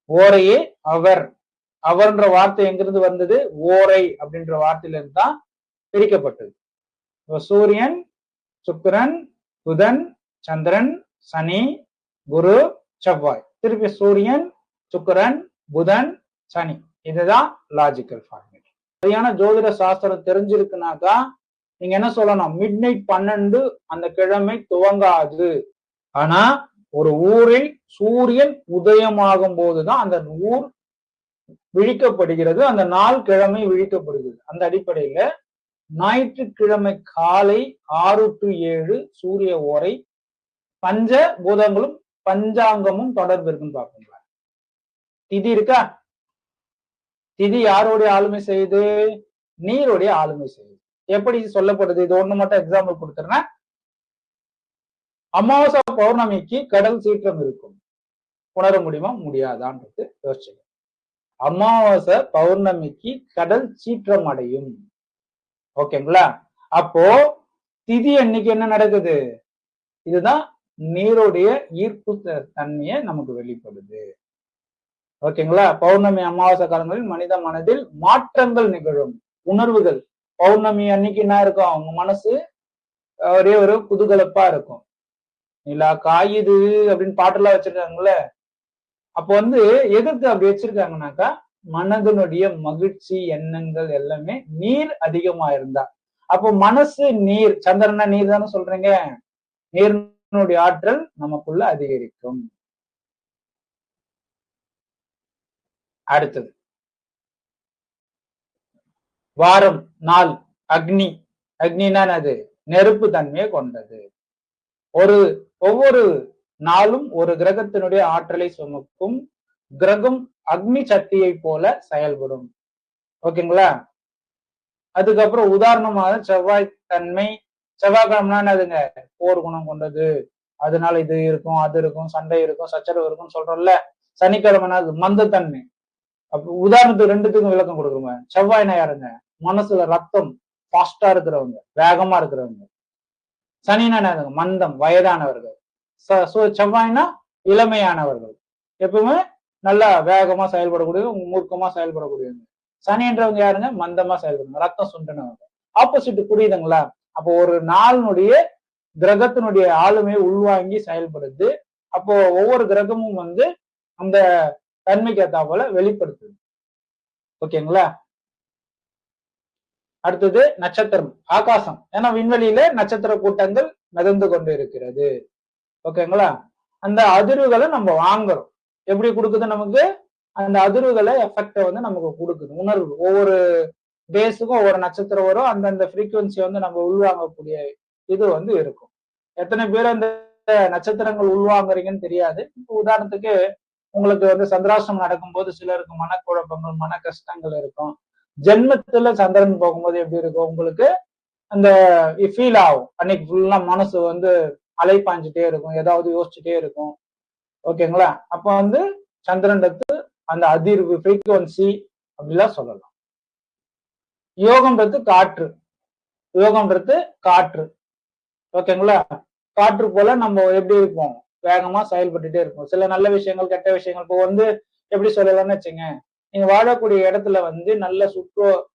ஓரையே அவர். அவர்ன்ற வார்த்தை எங்கிருந்து வந்தது? ஓரை அப்படின்ற வார்த்தையில இருந்து தான் பிரிக்கப்பட்டது. சூரியன், சுக்கிரன், புதன், சந்திரன், சனி, குரு, செவ்வாய். திருப்பி சூரியன், சுக்கிரன், புதன், சனி. இதுதான் லாஜிக்கல் ஃபார்மேட். சரியான ஜோதிட சாஸ்திரம் தெரிஞ்சிருக்குனாக்கா நீங்க என்ன சொல்லணும்? மிட்நைட் 12 அந்த கிழமை துவங்காது. ஆனா ஒரு ஊரில் சூரியன் உதயமாகும் போதுதான் அந்த ஊர் விழிக்கப்படுகிறது, அந்த நாள் கிழமை விழிக்கப்படுகிறது. அந்த அடிப்படையில ஞாயிற்றுக்கிழமை காலை 6 to 7 சூரிய ஓரை பஞ்ச பூதங்களும் பஞ்சாங்கமும் தொடர்பு இருக்குன்னு பாப்பீங்களா? திதி இருக்கா? திதி யாருடைய ஆளுமை செய்யுது? நீருடைய ஆளுமை செய்யுது. எப்படி சொல்லப்படுது? இது ஒண்ணு மட்டும் எக்ஸாம்பிள் கொடுத்துறேன். அமாவாசை பௌர்ணமிக்கு கடல் சீற்றம் இருக்கும். உணர முடியுமா? முடியாதான்றது யோசிச்சு. அமாவாசை பௌர்ணமிக்கு கடல் சீற்றம் அடையும். ஓகேங்களா? அப்போ திதி அன்னைக்கு என்ன நடக்குது? இதுதான் நீருடைய ஈர்ப்பு தன்மையை நமக்கு வெளிப்படுது. ஓகேங்களா? பௌர்ணமி அமாவாசை காலங்களில் மனித மனதில் மாற்றங்கள் நிகழும். உணர்வுகள் பௌர்ணமி அன்னைக்கு என்ன இருக்கும்? அவங்க மனசு ஒரே ஒரு குதூகலப்பா இருக்கும். நிலா காயுது அப்படின்னு பாட்டெல்லாம் வச்சிருக்காங்கல்ல. அப்போ எதற்கு அப்படி வச்சிருக்காங்கன்னாக்கா மனதனுடைய மகிழ்ச்சி எண்ணங்கள் எல்லாமே நீர் அதிகமா இருந்தா. அப்போ மனசு நீர், சந்திரனா நீர் தானே சொல்றீங்க, நீரினுடைய ஆற்றல் நமக்குள்ள அதிகரிக்கும். அடுத்தது வாரம், நாள், அக்னி. அக்னினா அது நெருப்பு தன்மையை கொண்டது. ஒவ்வொரு நாளும் ஒரு கிரகத்தினுடைய ஆற்றலை சுமக்கும். கிரகம் அக்னி சக்தியை போல செயல்படும். ஓகேங்களா? அதுக்கப்புறம் உதாரணமாக செவ்வாய் தன்மை. செவ்வாய்க்கிழமைனா அதுங்க போர் குணம் கொண்டது, அதனால இது இருக்கும், அது இருக்கும், சண்டை இருக்கும், சச்சரவு இருக்கும்னு சொல்றோம்ல. சனிக்கிழமைனா அது மந்தத்தன்மை. அப்ப உதாரணத்துக்கு ரெண்டுத்துக்கும் விளக்கம் கொடுக்குறோங்க. செவ்வாய்னா யாருங்க? மனசுல ரத்தம் ஃபாஸ்டா இருக்கிறவங்க, வேகமா இருக்கிறவங்க. சனினா மந்தம், வயதானவர்கள். செவ்வாய்னா இளமையானவர்கள், எப்பவுமே நல்லா வேகமா செயல்படக்கூடிய, மூர்க்கமா செயல்படக்கூடியவங்க. சனின்றவங்க யாருங்க? மந்தமா செயல்படுங்க, ரத்தம் சுண்டனவங்க. ஆப்போசிட். புரியுதுங்களா? அப்போ ஒரு நாளினுடைய கிரகத்தினுடைய ஆளுமையை உள்வாங்கி செயல்படுது. அப்போ ஒவ்வொரு கிரகமும் அந்த தன்மைக்கு ஏத்தா போல வெளிப்படுத்துது. ஓகேங்களா? அடுத்தது நட்சத்திரம், ஆகாசம். ஏன்னா விண்வெளியில நட்சத்திர கூட்டங்கள் மிதந்து கொண்டு இருக்கிறது. ஓகேங்களா? அந்த அதிர்வுகளை நம்ம வாங்குறோம். எப்படி கொடுக்குது நமக்கு? அந்த அதிர்வுகளை எஃபெக்ட நமக்கு கொடுக்குது. உணர்வு ஒவ்வொரு டேஸுக்கும் ஒவ்வொரு நட்சத்திரம் வரும். அந்தந்த ஃப்ரீக்குவன்சி நம்ம உள்வாங்கக்கூடிய இது இருக்கும். எத்தனை பேர் அந்த நட்சத்திரங்கள் உள்வாங்குறீங்கன்னு தெரியாது. உதாரணத்துக்கு உங்களுக்கு சந்திராஷ்டிரமம் நடக்கும்போது சிலருக்கு மனக்குழப்பங்கள், மன கஷ்டங்கள் இருக்கும். ஜென்மத்துல சந்திரன் போகும்போது எப்படி இருக்கும்? உங்களுக்கு அந்த ஃபீல் ஆகும். அன்னைக்கு ஃபுல்லா மனசு அலைப்பாஞ்சிட்டே இருக்கும், ஏதாவது யோசிச்சுட்டே இருக்கும். ஓகேங்களா? அப்ப சந்திரன்றது அந்த அதிர்வு ஃப்ரீக்குவன்சி அப்படிலாம் சொல்லலாம். யோகம்ன்றது காற்று. யோகம்ன்றது காற்று. ஓகேங்களா? காற்று போல நம்ம எப்படி இருப்போம்? வேகமா செயல்பட்டுட்டே இருக்கும். சில நல்ல விஷயங்கள், கெட்ட விஷயங்கள். இப்போ எப்படி சொல்லலாம்னு வச்சுங்க, நீங்க வாழக்கூடிய இடத்துல நல்ல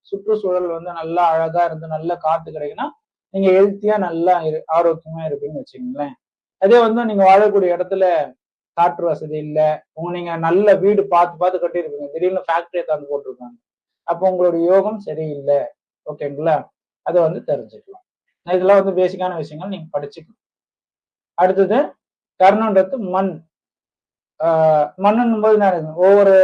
சுற்றுச்சூழல் நல்லா அழகா இருந்து நல்ல காத்து கிடைக்குன்னா நீங்க ஹெல்த்தியா நல்லா ஆரோக்கியமா இருப்பீங்கன்னு வச்சுக்கீங்களேன். அதே நீங்க வாழக்கூடிய இடத்துல காற்று வசதி இல்ல, நீங்க நல்ல வீடு பார்த்து கட்டியிருப்பீங்க, திடீர்னு ஃபேக்டரியை திறந்து போட்டிருக்காங்க, அப்போ உங்களுடைய யோகம் சரியில்லை. ஓகேங்களா? அதை தெரிஞ்சுக்கலாம். இதெல்லாம் பேசிக்கான விஷயங்கள் நீங்க படிச்சுக்கணும். அடுத்தது கர்ணன்றது மண். மண்ணுன்னும் போது ஒவ்வொரு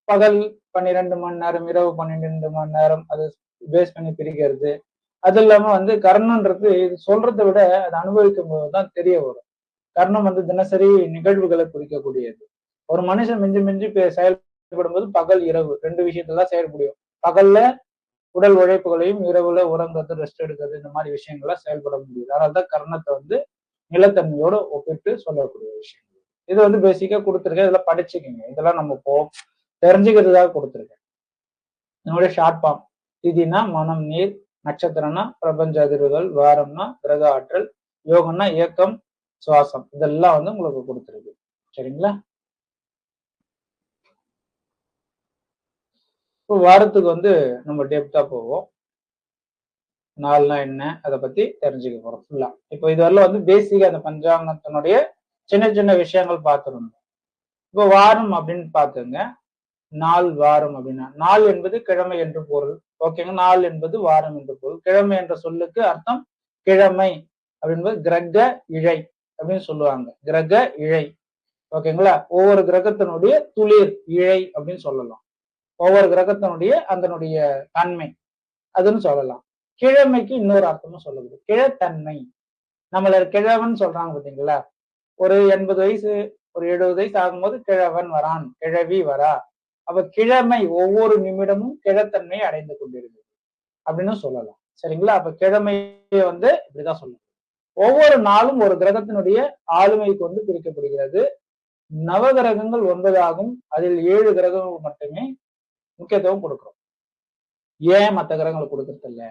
பகல் 12 மணி நேரம், இரவு 12 மணி நேரம், அது பேஸ் பண்ணி பிரிக்கிறது. அது இல்லாம கர்ணன்றது இது சொல்றதை விட அதை அனுபவிக்கும் போதுதான் தெரிய வரும். கர்ணம் தினசரி நிகழ்வுகளை குறிக்கக்கூடியது. ஒரு மனுஷன் மிஞ்சி மிஞ்சி செயல்படும் போது பகல் இரவு 2 விஷயத்துல தான் செயல்படும். பகல்ல உடல் உழைப்புகளையும், இரவுல உறங்குறது, ரெஸ்ட் எடுக்கிறது, இந்த மாதிரி விஷயங்கள்லாம் செயல்பட முடியுது. அதனாலதான் கர்ணத்தை நிலத்தன்மையோட ஒப்பிட்டு சொல்லக்கூடிய விஷயம். இது பேசிக்கா கொடுத்துருக்கேன். இதெல்லாம் படிச்சுக்கோங்க. இதெல்லாம் நம்ம தெரிஞ்சுக்கிறதுக்காக கொடுத்துருக்கேன். என்னுடைய ஷார்ட் ஃபார்ம். திதினா மனம், நீர். நட்சத்திரம்னா பிரபஞ்ச அதிர்வுகள். வாரம்னா கிரக ஆற்றல். யோகம்னா இயக்கம், சுவாசம். இதெல்லாம் உங்களுக்கு கொடுத்துருக்கு. சரிங்களா? இப்போ வாரத்துக்கு வந்து நம்ம டெப்தா போவோம். நாள்னா என்ன அதை பத்தி தெரிஞ்சுக்க போறோம் ஃபுல்லா. இப்போ இதுவரையில வந்து பேசிக்கா அந்த பஞ்சாங்கத்தினுடைய சின்ன சின்ன விஷயங்கள் பார்த்துருந்தோம். இப்போ வாரம் அப்படின்னு பார்த்துங்க. நாள் வாரம் அப்படின்னா நாள் என்பது கிழமை என்று பொருள். ஓகேங்க. நாள் என்பது வாரம் என்று பொருள். கிழமை என்ற சொல்லுக்கு அர்த்தம் கிழமை அப்படின்பது கிரக இழை அப்படின்னு சொல்லுவாங்க. கிரக இழை. ஓகேங்களா. ஒவ்வொரு கிரகத்தினுடைய துளிர் இழை அப்படின்னு சொல்லலாம். ஒவ்வொரு கிரகத்தினுடைய அதனுடைய தன்மை அதுன்னு சொல்லலாம். கிழமைக்கு இன்னொரு அர்த்தமும் சொல்லப்படுது. கிழத்தன்மை. நம்மள கிழவன் சொல்றாங்க பாத்தீங்களா. ஒரு 80 வயசு ஒரு 70 வயசு ஆகும்போது கிழவன் வரான், கிழவி வரா. அப்ப கிழமை ஒவ்வொரு நிமிடமும் கிழத்தன்மை அடைந்து கொண்டிருக்கு அப்படின்னு சொல்லலாம். சரிங்களா. அப்ப கிழமையை வந்து இப்படிதான் சொல்லணும். ஒவ்வொரு நாளும் ஒரு கிரகத்தினுடைய ஆளுமை கொண்டு பிரிக்கப்படுகிறது. நவகிரகங்கள் 9 ஆகும். அதில் 7 கிரகங்கள் மட்டுமே முக்கியத்துவம் கொடுக்கிறோம். ஏன் மற்ற கிரகங்களை கொடுக்கறது இல்ல?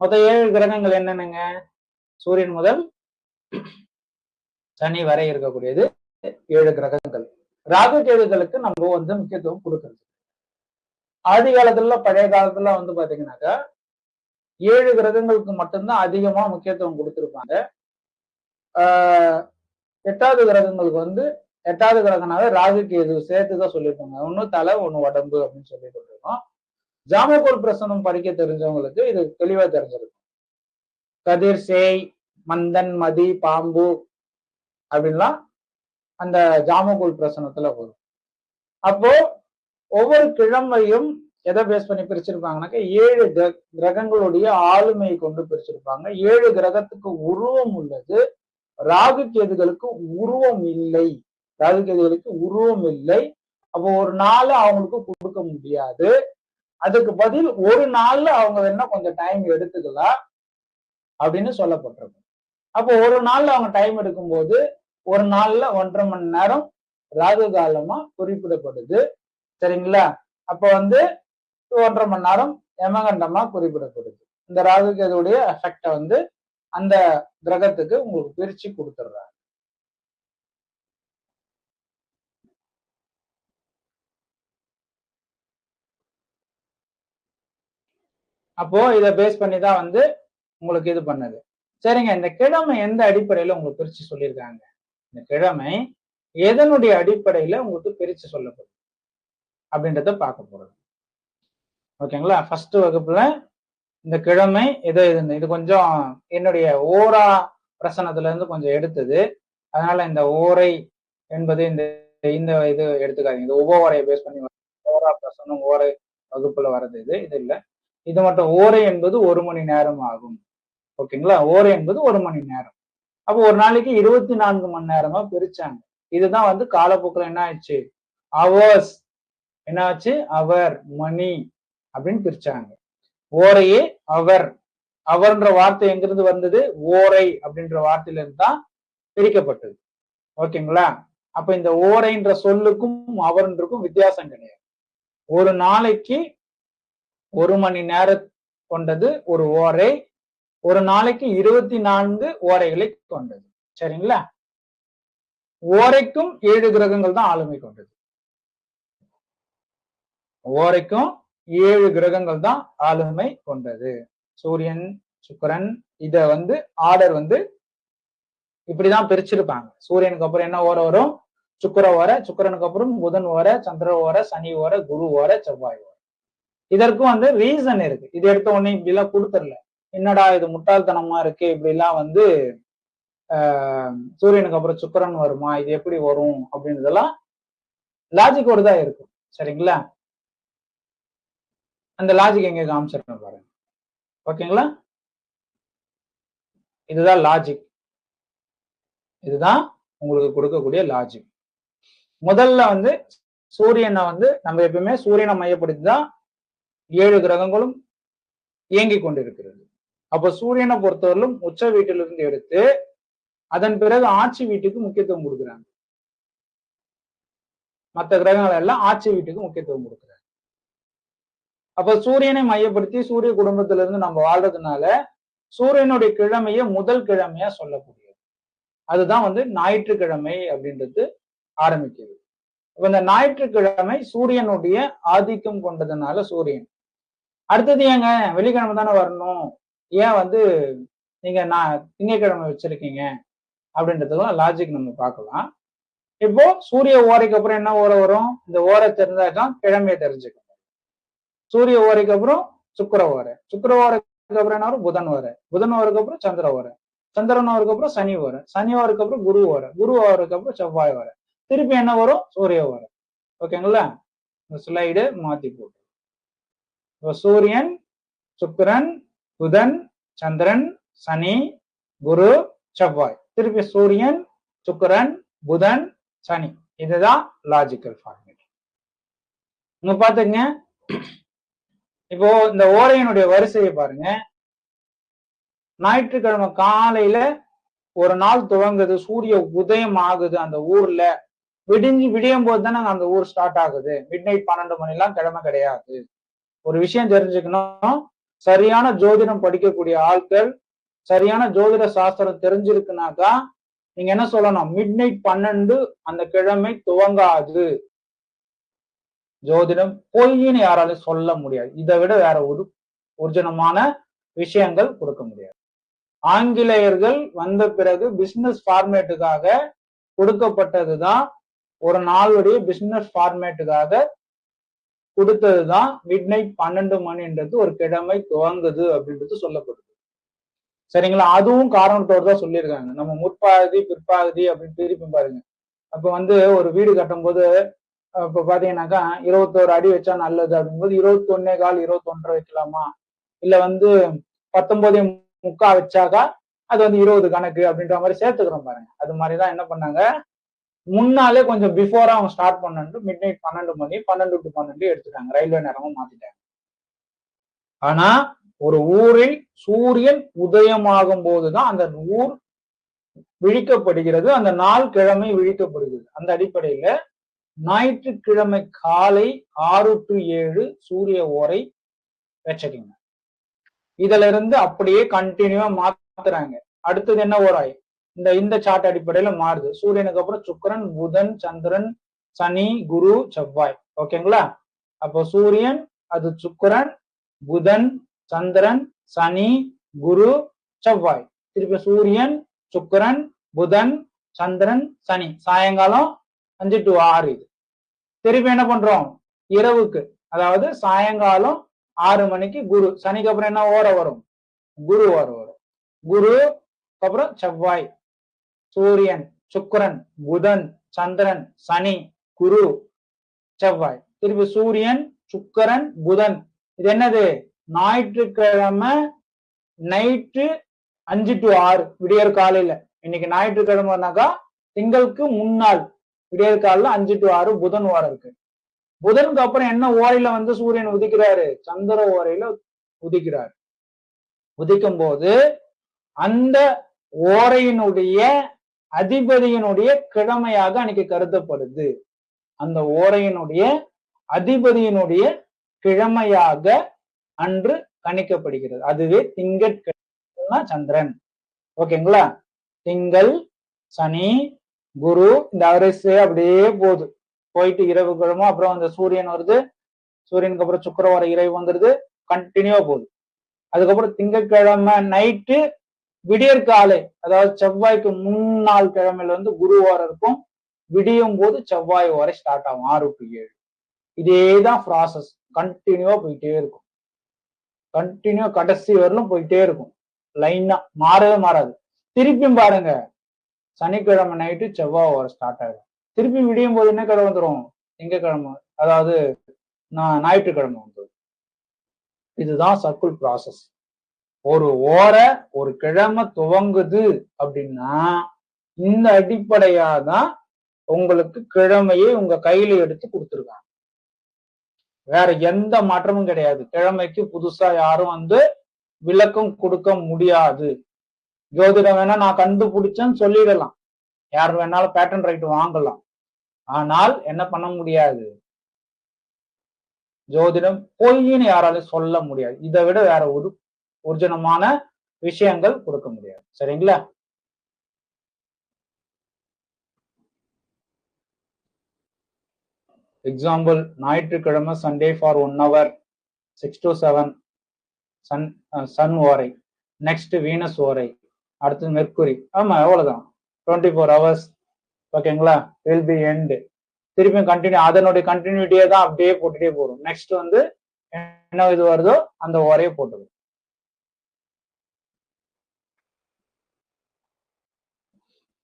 மொத்த 7 கிரகங்கள் என்னென்னங்க? சூரியன் முதல் சனி வரை இருக்கக்கூடியது 7 கிரகங்கள். ராகு கேதுகளுக்கு நம்ம வந்து முக்கியத்துவம் கொடுக்கறது. ஆதி காலத்துல பழைய காலத்துல வந்து பாத்தீங்கன்னாக்கா 7 கிரகங்களுக்கு மட்டும்தான் அதிகமா முக்கியத்துவம் கொடுத்திருப்பாங்க. ஆஹ் 8வது கிரகங்களுக்கு வந்து 8வது கிரகனாவே ராகு கேது சேர்த்துதான் சொல்லியிருப்பாங்க. ஒண்ணு தலை ஒண்ணு உடம்பு அப்படின்னு சொல்லிட்டு இருக்கோம். ஜாமக்கோல் பிரசனம் படிக்க தெரிஞ்சவங்களுக்கு இது தெளிவா தெரிஞ்சிருக்கும். கதிர், சேய், மந்தன், மதி, பாம்பு அப்படின்லாம் அந்த ஜாமக்கோல் பிரசனத்துல வரும். அப்போ ஒவ்வொரு கிழமையும் எதை பேஸ் பண்ணி பிரிச்சிருப்பாங்கன்னாக்க 7 கிரகங்களுடைய ஆளுமையை கொண்டு பிரிச்சிருப்பாங்க. 7 கிரகத்துக்கு உருவம் உள்ளது. ராகு கேதுகளுக்கு உருவம் இல்லை. ராகு கேதுகளுக்கு உருவம் இல்லை. அப்போ ஒரு நாள் அவங்களுக்கு கொடுக்க முடியாது. அதுக்கு பதில் ஒரு நாள்ல அவங்க வேணா கொஞ்சம் டைம் எடுத்துக்கலாம் அப்படின்னு சொல்லப்பட்டிருக்கு. அப்போ ஒரு நாள்ல அவங்க டைம் எடுக்கும்போது ஒரு நாள்ல 1.5 மணி நேரம் ராகு காலமா குறிப்பிடப்படுது. சரிங்களா. அப்ப வந்து 1.5 மணி நேரம் யமகண்டமா குறிப்பிடப்படுது. இந்த ராகு கேதுடைய எஃபெக்ட வந்து அந்த கிரகத்துக்கு உங்களுக்கு பிரிச்சு கொடுத்துடுறாங்க. அப்போ இதை பேஸ் பண்ணி தான் வந்து உங்களுக்கு இது பண்ணது. சரிங்க. இந்த கிழமை எந்த அடிப்படையில உங்களுக்கு பிரிச்சு சொல்லியிருக்காங்க? இந்த கிழமை எதனுடைய அடிப்படையில உங்களுக்கு பிரிச்சு சொல்லப்படுது அப்படின்றத பார்க்க போறோம். ஓகேங்களா. ஃபர்ஸ்ட் வகுப்புல இந்த கிழமை இது கொஞ்சம் என்னுடைய ஓரா பிரசனத்துல இருந்து கொஞ்சம் எடுத்தது. அதனால இந்த ஓரை என்பது இந்த இந்த இது எடுத்துக்காதீங்க. இது உபஓரையை பேஸ் பண்ணி ஓரா பிரசனம் ஓரை வகுப்புல வர்றது இது இல்ல. இது மட்டும் ஓரை என்பது 1 மணி நேரம் ஆகும். ஓகேங்களா. ஓரை என்பது 1 மணி நேரம். அப்போ ஒரு நாளைக்கு 24 மணி நேரமா பிரிச்சாங்க. இதுதான் வந்து காலப்போக்கில் என்ன ஆயிடுச்சு? அவர்ஸ் என்ன ஆச்சு? அவர், மணி அப்படின்னு பிரிச்சாங்க. ஓரையே அவர். அவர்ன்ற வார்த்தை எங்கிருந்து வந்தது? ஓரை அப்படின்ற வார்த்தையில இருந்து தான் பிரிக்கப்பட்டது. ஓகேங்களா. அப்ப இந்த ஓரைன்ற சொல்லுக்கும் அவர்ன்றக்கும் வித்தியாசம் கிடையாது. ஒரு நாளைக்கு 1 மணி நேரம் கொண்டது ஒரு ஓரை. ஒரு நாளைக்கு 24 ஓரைகளை கொண்டது. சரிங்களா. ஓரைக்கும் 7 கிரகங்கள் தான் ஆளுமை கொண்டது. ஓரைக்கும் 7 கிரகங்கள் தான் ஆளுமை கொண்டது. சூரியன், சுக்கிரன். இத வந்து ஆர்டர் வந்து இப்படிதான் பிரிச்சிருப்பாங்க. சூரியனுக்கு அப்புறம் என்ன ஓரை வரும்? சுக்கிர ஓரை. சுக்கிரனுக்கு அப்புறம் புதன் ஓரை, சந்திர ஓரை, சனி ஓரை, குரு ஓரை, செவ்வாய் ஓரை. இதற்கும் வந்து ரீசன் இருக்கு. இது எடுத்த உடனே இப்படி எல்லாம் கொடுத்துடல. என்னடா இது முட்டாள்தனமா இருக்கு, இப்படி எல்லாம் வந்து சூரியனுக்கு அப்புறம் சுக்கிரன் வருமா, இது எப்படி வரும் அப்படின்றதெல்லாம் லாஜிக்கோடு தான் இருக்கும். சரிங்களா. அந்த லாஜிக் எங்க காமிச்சிருக்கேன் பாருங்க. ஓகேங்களா. இதுதான் லாஜிக். இதுதான் உங்களுக்கு கொடுக்கக்கூடிய லாஜிக். முதல்ல வந்து சூரியனை வந்து நம்ம எப்பவுமே சூரியனை மையப்படுத்தி தான் 7 கிரகங்களும் இயங்கி கொண்டிருக்கிறது. அப்ப சூரியனை பொறுத்தவரையிலும் உச்ச வீட்டிலிருந்து எடுத்து அதன் பிறகு ஆட்சி வீட்டுக்கு முக்கியத்துவம் கொடுக்குறாங்க. மற்ற கிரகங்கள் எல்லாம் ஆட்சி வீட்டுக்கு முக்கியத்துவம் கொடுக்குறாங்க. அப்ப சூரியனை மையப்படுத்தி சூரிய குடும்பத்திலிருந்து நம்ம வாழ்றதுனால சூரியனுடைய கிழமைய முதல் கிழமையா சொல்லக்கூடியது. அதுதான் வந்து ஞாயிற்றுக்கிழமை அப்படின்றது ஆரம்பிக்குது. இப்ப இந்த ஞாயிற்றுக்கிழமை சூரியனுடைய ஆதிக்கம் கொண்டதுனால சூரியன். அடுத்தது ஏங்க வெள்ளிக்கிழமை தானே வரணும், ஏன் வந்து நீங்க நான் திங்கட்கிழமை வச்சிருக்கீங்க அப்படின்றதுக்கும் லாஜிக் நம்ம பார்க்கலாம். இப்போ சூரிய ஓரைக்கு அப்புறம் என்ன ஓரை வரும்? இந்த ஓரை தெரிஞ்சாதான் கிழமையை தெரிஞ்சுக்கணும். சூரிய ஓரைக்கு அப்புறம் சுக்கிர ஓரை, சுக்கிர ஓரைக்கு அப்புறம் என்ன வரும்? புதன் ஓரை, புதன் ஓரைக்கு அப்புறம் சந்திர ஓரை, சந்திரன் ஓருக்கு அப்புறம் சனி ஓரை, சனி ஓருக்கு அப்புறம் குரு ஓரை, குரு ஓருக்கு அப்புறம் செவ்வாய் ஓரை, திருப்பி என்ன வரும்? சூரிய ஓரை. ஓகேங்களா? இந்த ஸ்லைடு மாத்தி போட்டு சூரியன், சுக்கிரன், புதன், சந்திரன், சனி, குரு, செவ்வாய், திருப்பி சூரியன், சுக்கிரன், புதன், சனி. இதுதான் லாஜிக்கல் ஃபார்மேட். இங்க பாத்துங்க, இப்போ இந்த ஓரையினுடைய வரிசையை பாருங்க. ஞாயிற்றுக்கிழமை காலையில ஒரு நாள் துவங்குது, சூரிய உதயம் ஆகுது அந்த ஊர்ல, விடியும் போது தானே அந்த ஊர் ஸ்டார்ட் ஆகுது. மிட் நைட் 12 மணி எல்லாம் கிழமை கிடையாது. ஒரு விஷயம் தெரிஞ்சுக்கணும், சரியான ஜோதிடம் படிக்கக்கூடிய ஆட்கள், சரியான ஜோதிட சாஸ்திரம் தெரிஞ்சிருக்குனாக்கா நீங்க என்ன சொல்லணும்? மிட் நைட் 12 அந்த கிழமை துவங்காது. ஜோதிடம் பொய்ன்னு யாராலும் சொல்ல முடியாது. இதை விட வேற ஒரு ஒரிஜினமான விஷயங்கள் கொடுக்க முடியாது. ஆங்கிலேயர்கள் வந்த பிறகு பிசினஸ் ஃபார்மேட்டுக்காக கொடுக்கப்பட்டதுதான், ஒரு நாளுடைய பிசினஸ் ஃபார்மேட்டுக்காக கொடுத்ததுதான் மிட் நைட் 12 மணின்றது ஒரு கிழமை துவங்குது அப்படின்றது சொல்லப்படுது. சரிங்களா? அதுவும் காரணத்தோடு தான் சொல்லியிருக்காங்க. நம்ம முற்பாகுதி பிற்பாகுதி அப்படின்னு பிரிப்பு பாருங்க. அப்ப வந்து ஒரு வீடு கட்டும் போது இப்ப பாத்தீங்கன்னாக்கா 21 அடி வச்சா நல்லது அப்படிங்கும்போது 21.25 21.5 வைக்கலாமா, இல்ல வந்து 19.75 வச்சாக்கா அது வந்து 20 கணக்கு அப்படின்ற மாதிரி சேர்த்துக்கிறோம் பாருங்க. அது மாதிரிதான் என்ன பண்ணாங்க, முன்னாலே கொஞ்சம் பிஃபோரா அவங்க ஸ்டார்ட் பண்ணிட்டு மிட் நைட் 12 மணி 12 to 12 எடுத்துட்டாங்க. ரயில்வே நேரமும் மாத்திட்டாங்க. ஆனா ஒரு ஊரில் சூரியன் உதயமாகும் போதுதான் அந்த ஊர் விழிக்கப்படுகிறது, அந்த நாள் கிழமை விழிக்கப்படுகிறது. அந்த அடிப்படையில ஞாயிற்றுக்கிழமை காலை 6 to 7 சூரிய ஓரை வச்சுக்கீங்க. இதுல இருந்து அப்படியே கண்டினியூவா மாத்துறாங்க. அடுத்தது என்ன ஓராய்? இந்த சார்ட் அடிப்படையில மாறுது. சூரியனுக்கு அப்புறம் சுக்கிரன், புதன், சந்திரன், சனி, குரு, செவ்வாய். ஓகேங்களா? அப்போ சூரியன், அது சுக்கிரன், புதன், சந்திரன், சனி, குரு, செவ்வாய். திருப்பி சூரியன், சுக்கிரன், புதன், சந்திரன், சனி. சாயங்காலம் 5 to 6 இது. திருப்பி என்ன பண்றோம்? இரவுக்கு, அதாவது சாயங்காலம் 6 மணிக்கு குரு. சனிக்கு அப்புறம் என்ன ஓரை வரும்? குரு ஓரை வரும். குரு அப்புறம் செவ்வாய், சூரியன், சுக்கிரன், புதன், சந்திரன், சனி, குரு, செவ்வாய். திருப்பி சூரியன், சுக்கிரன், புதன். இது என்னது? ஞாயிற்றுக்கிழமை நைட்டு 5 to 6 விடியற் காலையில. இன்னைக்கு ஞாயிற்றுக்கிழமைனாக்கா திங்களுக்கு முன்னாள் விடியற் காலையில 5 to 6 புதன் ஓரை இருக்கு. புதனுக்கு அப்புறம் என்ன ஓரையில வந்து சூரியன் உதிக்கிறாரு? சந்திர ஓரையில உதிக்கிறார். உதிக்கும் போது அந்த ஓரையினுடைய அதிபதியினுடைய கிழமையாக அன்னைக்கு கருதப்படுது. அந்த ஓரையினுடைய அதிபதியினுடைய கிழமையாக அன்று கணிக்கப்படுகிறது. அதுவே திங்கட்கிழமை சந்திரன். ஓகேங்களா? திங்கள், சனி, குரு, இந்த வரிசை அப்படியே போகுது. போயிட்டு இரவு கிழமை அப்புறம் அந்த சூரியன் வருது, சூரியனுக்கு அப்புறம் சுக்கிர ஓரை இரவு வந்துருது, கண்டினியூவா போகுது. அதுக்கப்புறம் திங்கட்கிழமை நைட்டு விடியற் காலை, அதாவது செவ்வாய்க்கு முன்னாள் கிழமையில வந்து குரு ஓரை இருக்கும். விடியும் போது செவ்வாய் ஓரை ஸ்டார்ட் ஆகும் 6 to 7. இதேதான் ப்ராசஸ், கண்டினியூவா போயிட்டே இருக்கும். கண்டினியூ கடைசி வரலும் போயிட்டே இருக்கும். லைனா மாறவே மாறாது. திருப்பியும் பாருங்க, சனிக்கிழமை நைட்டு செவ்வாய் ஓரை ஸ்டார்ட் ஆகும். திருப்பி விடியும் போது என்ன கிழமை வந்துடும்? திங்கக்கிழமை, அதாவது ஞாயிற்றுக்கிழமை வந்துடும். இதுதான் சர்க்கிள் ப்ராசஸ். ஒரு ஓரை ஒரு கிழமை துவங்குது அப்படின்னா இந்த அடிப்படையாதான் உங்களுக்கு கிழமையை உங்க கையில எடுத்து கொடுத்துருக்காங்க. வேற எந்த மாற்றமும் கிடையாது. கிழமைக்கு புதுசா யாரும் வந்து விளக்கம் கொடுக்க முடியாது. ஜோதிடம் வேணா நான் கண்டுபிடிச்சேன்னு சொல்லிடலாம், யார் வேணாலும் பேட்டன் ரைட் வாங்கலாம். ஆனால் என்ன பண்ண முடியாது? ஜோதிடம் பொய்ன்னு யாராலும் சொல்ல முடியாது. இதை விட வேற ஒரு ஒரிஜினமான விஷயங்கள் கொடுக்க முடியாது. சரிங்களா? எக்ஸாம்பிள் ஞாயிற்றுக்கிழமை Sunday for 1 hour 6 to 7 sun ஓரை, நெக்ஸ்ட் வீனஸ் ஓரை, அடுத்து மெர்க்குரி. ஆமா அவ்வளவுதான், 24 hours. ஓகேங்களா, வில் பி எண்ட். திருப்பியும் கண்டினியூ, அதனுடைய கண்டினியூட்டியே தான் அப்படியே போட்டுட்டே போறோம். நெக்ஸ்ட் வந்து என்ன இது வருதோ அந்த ஓரையை போட்டுடும்.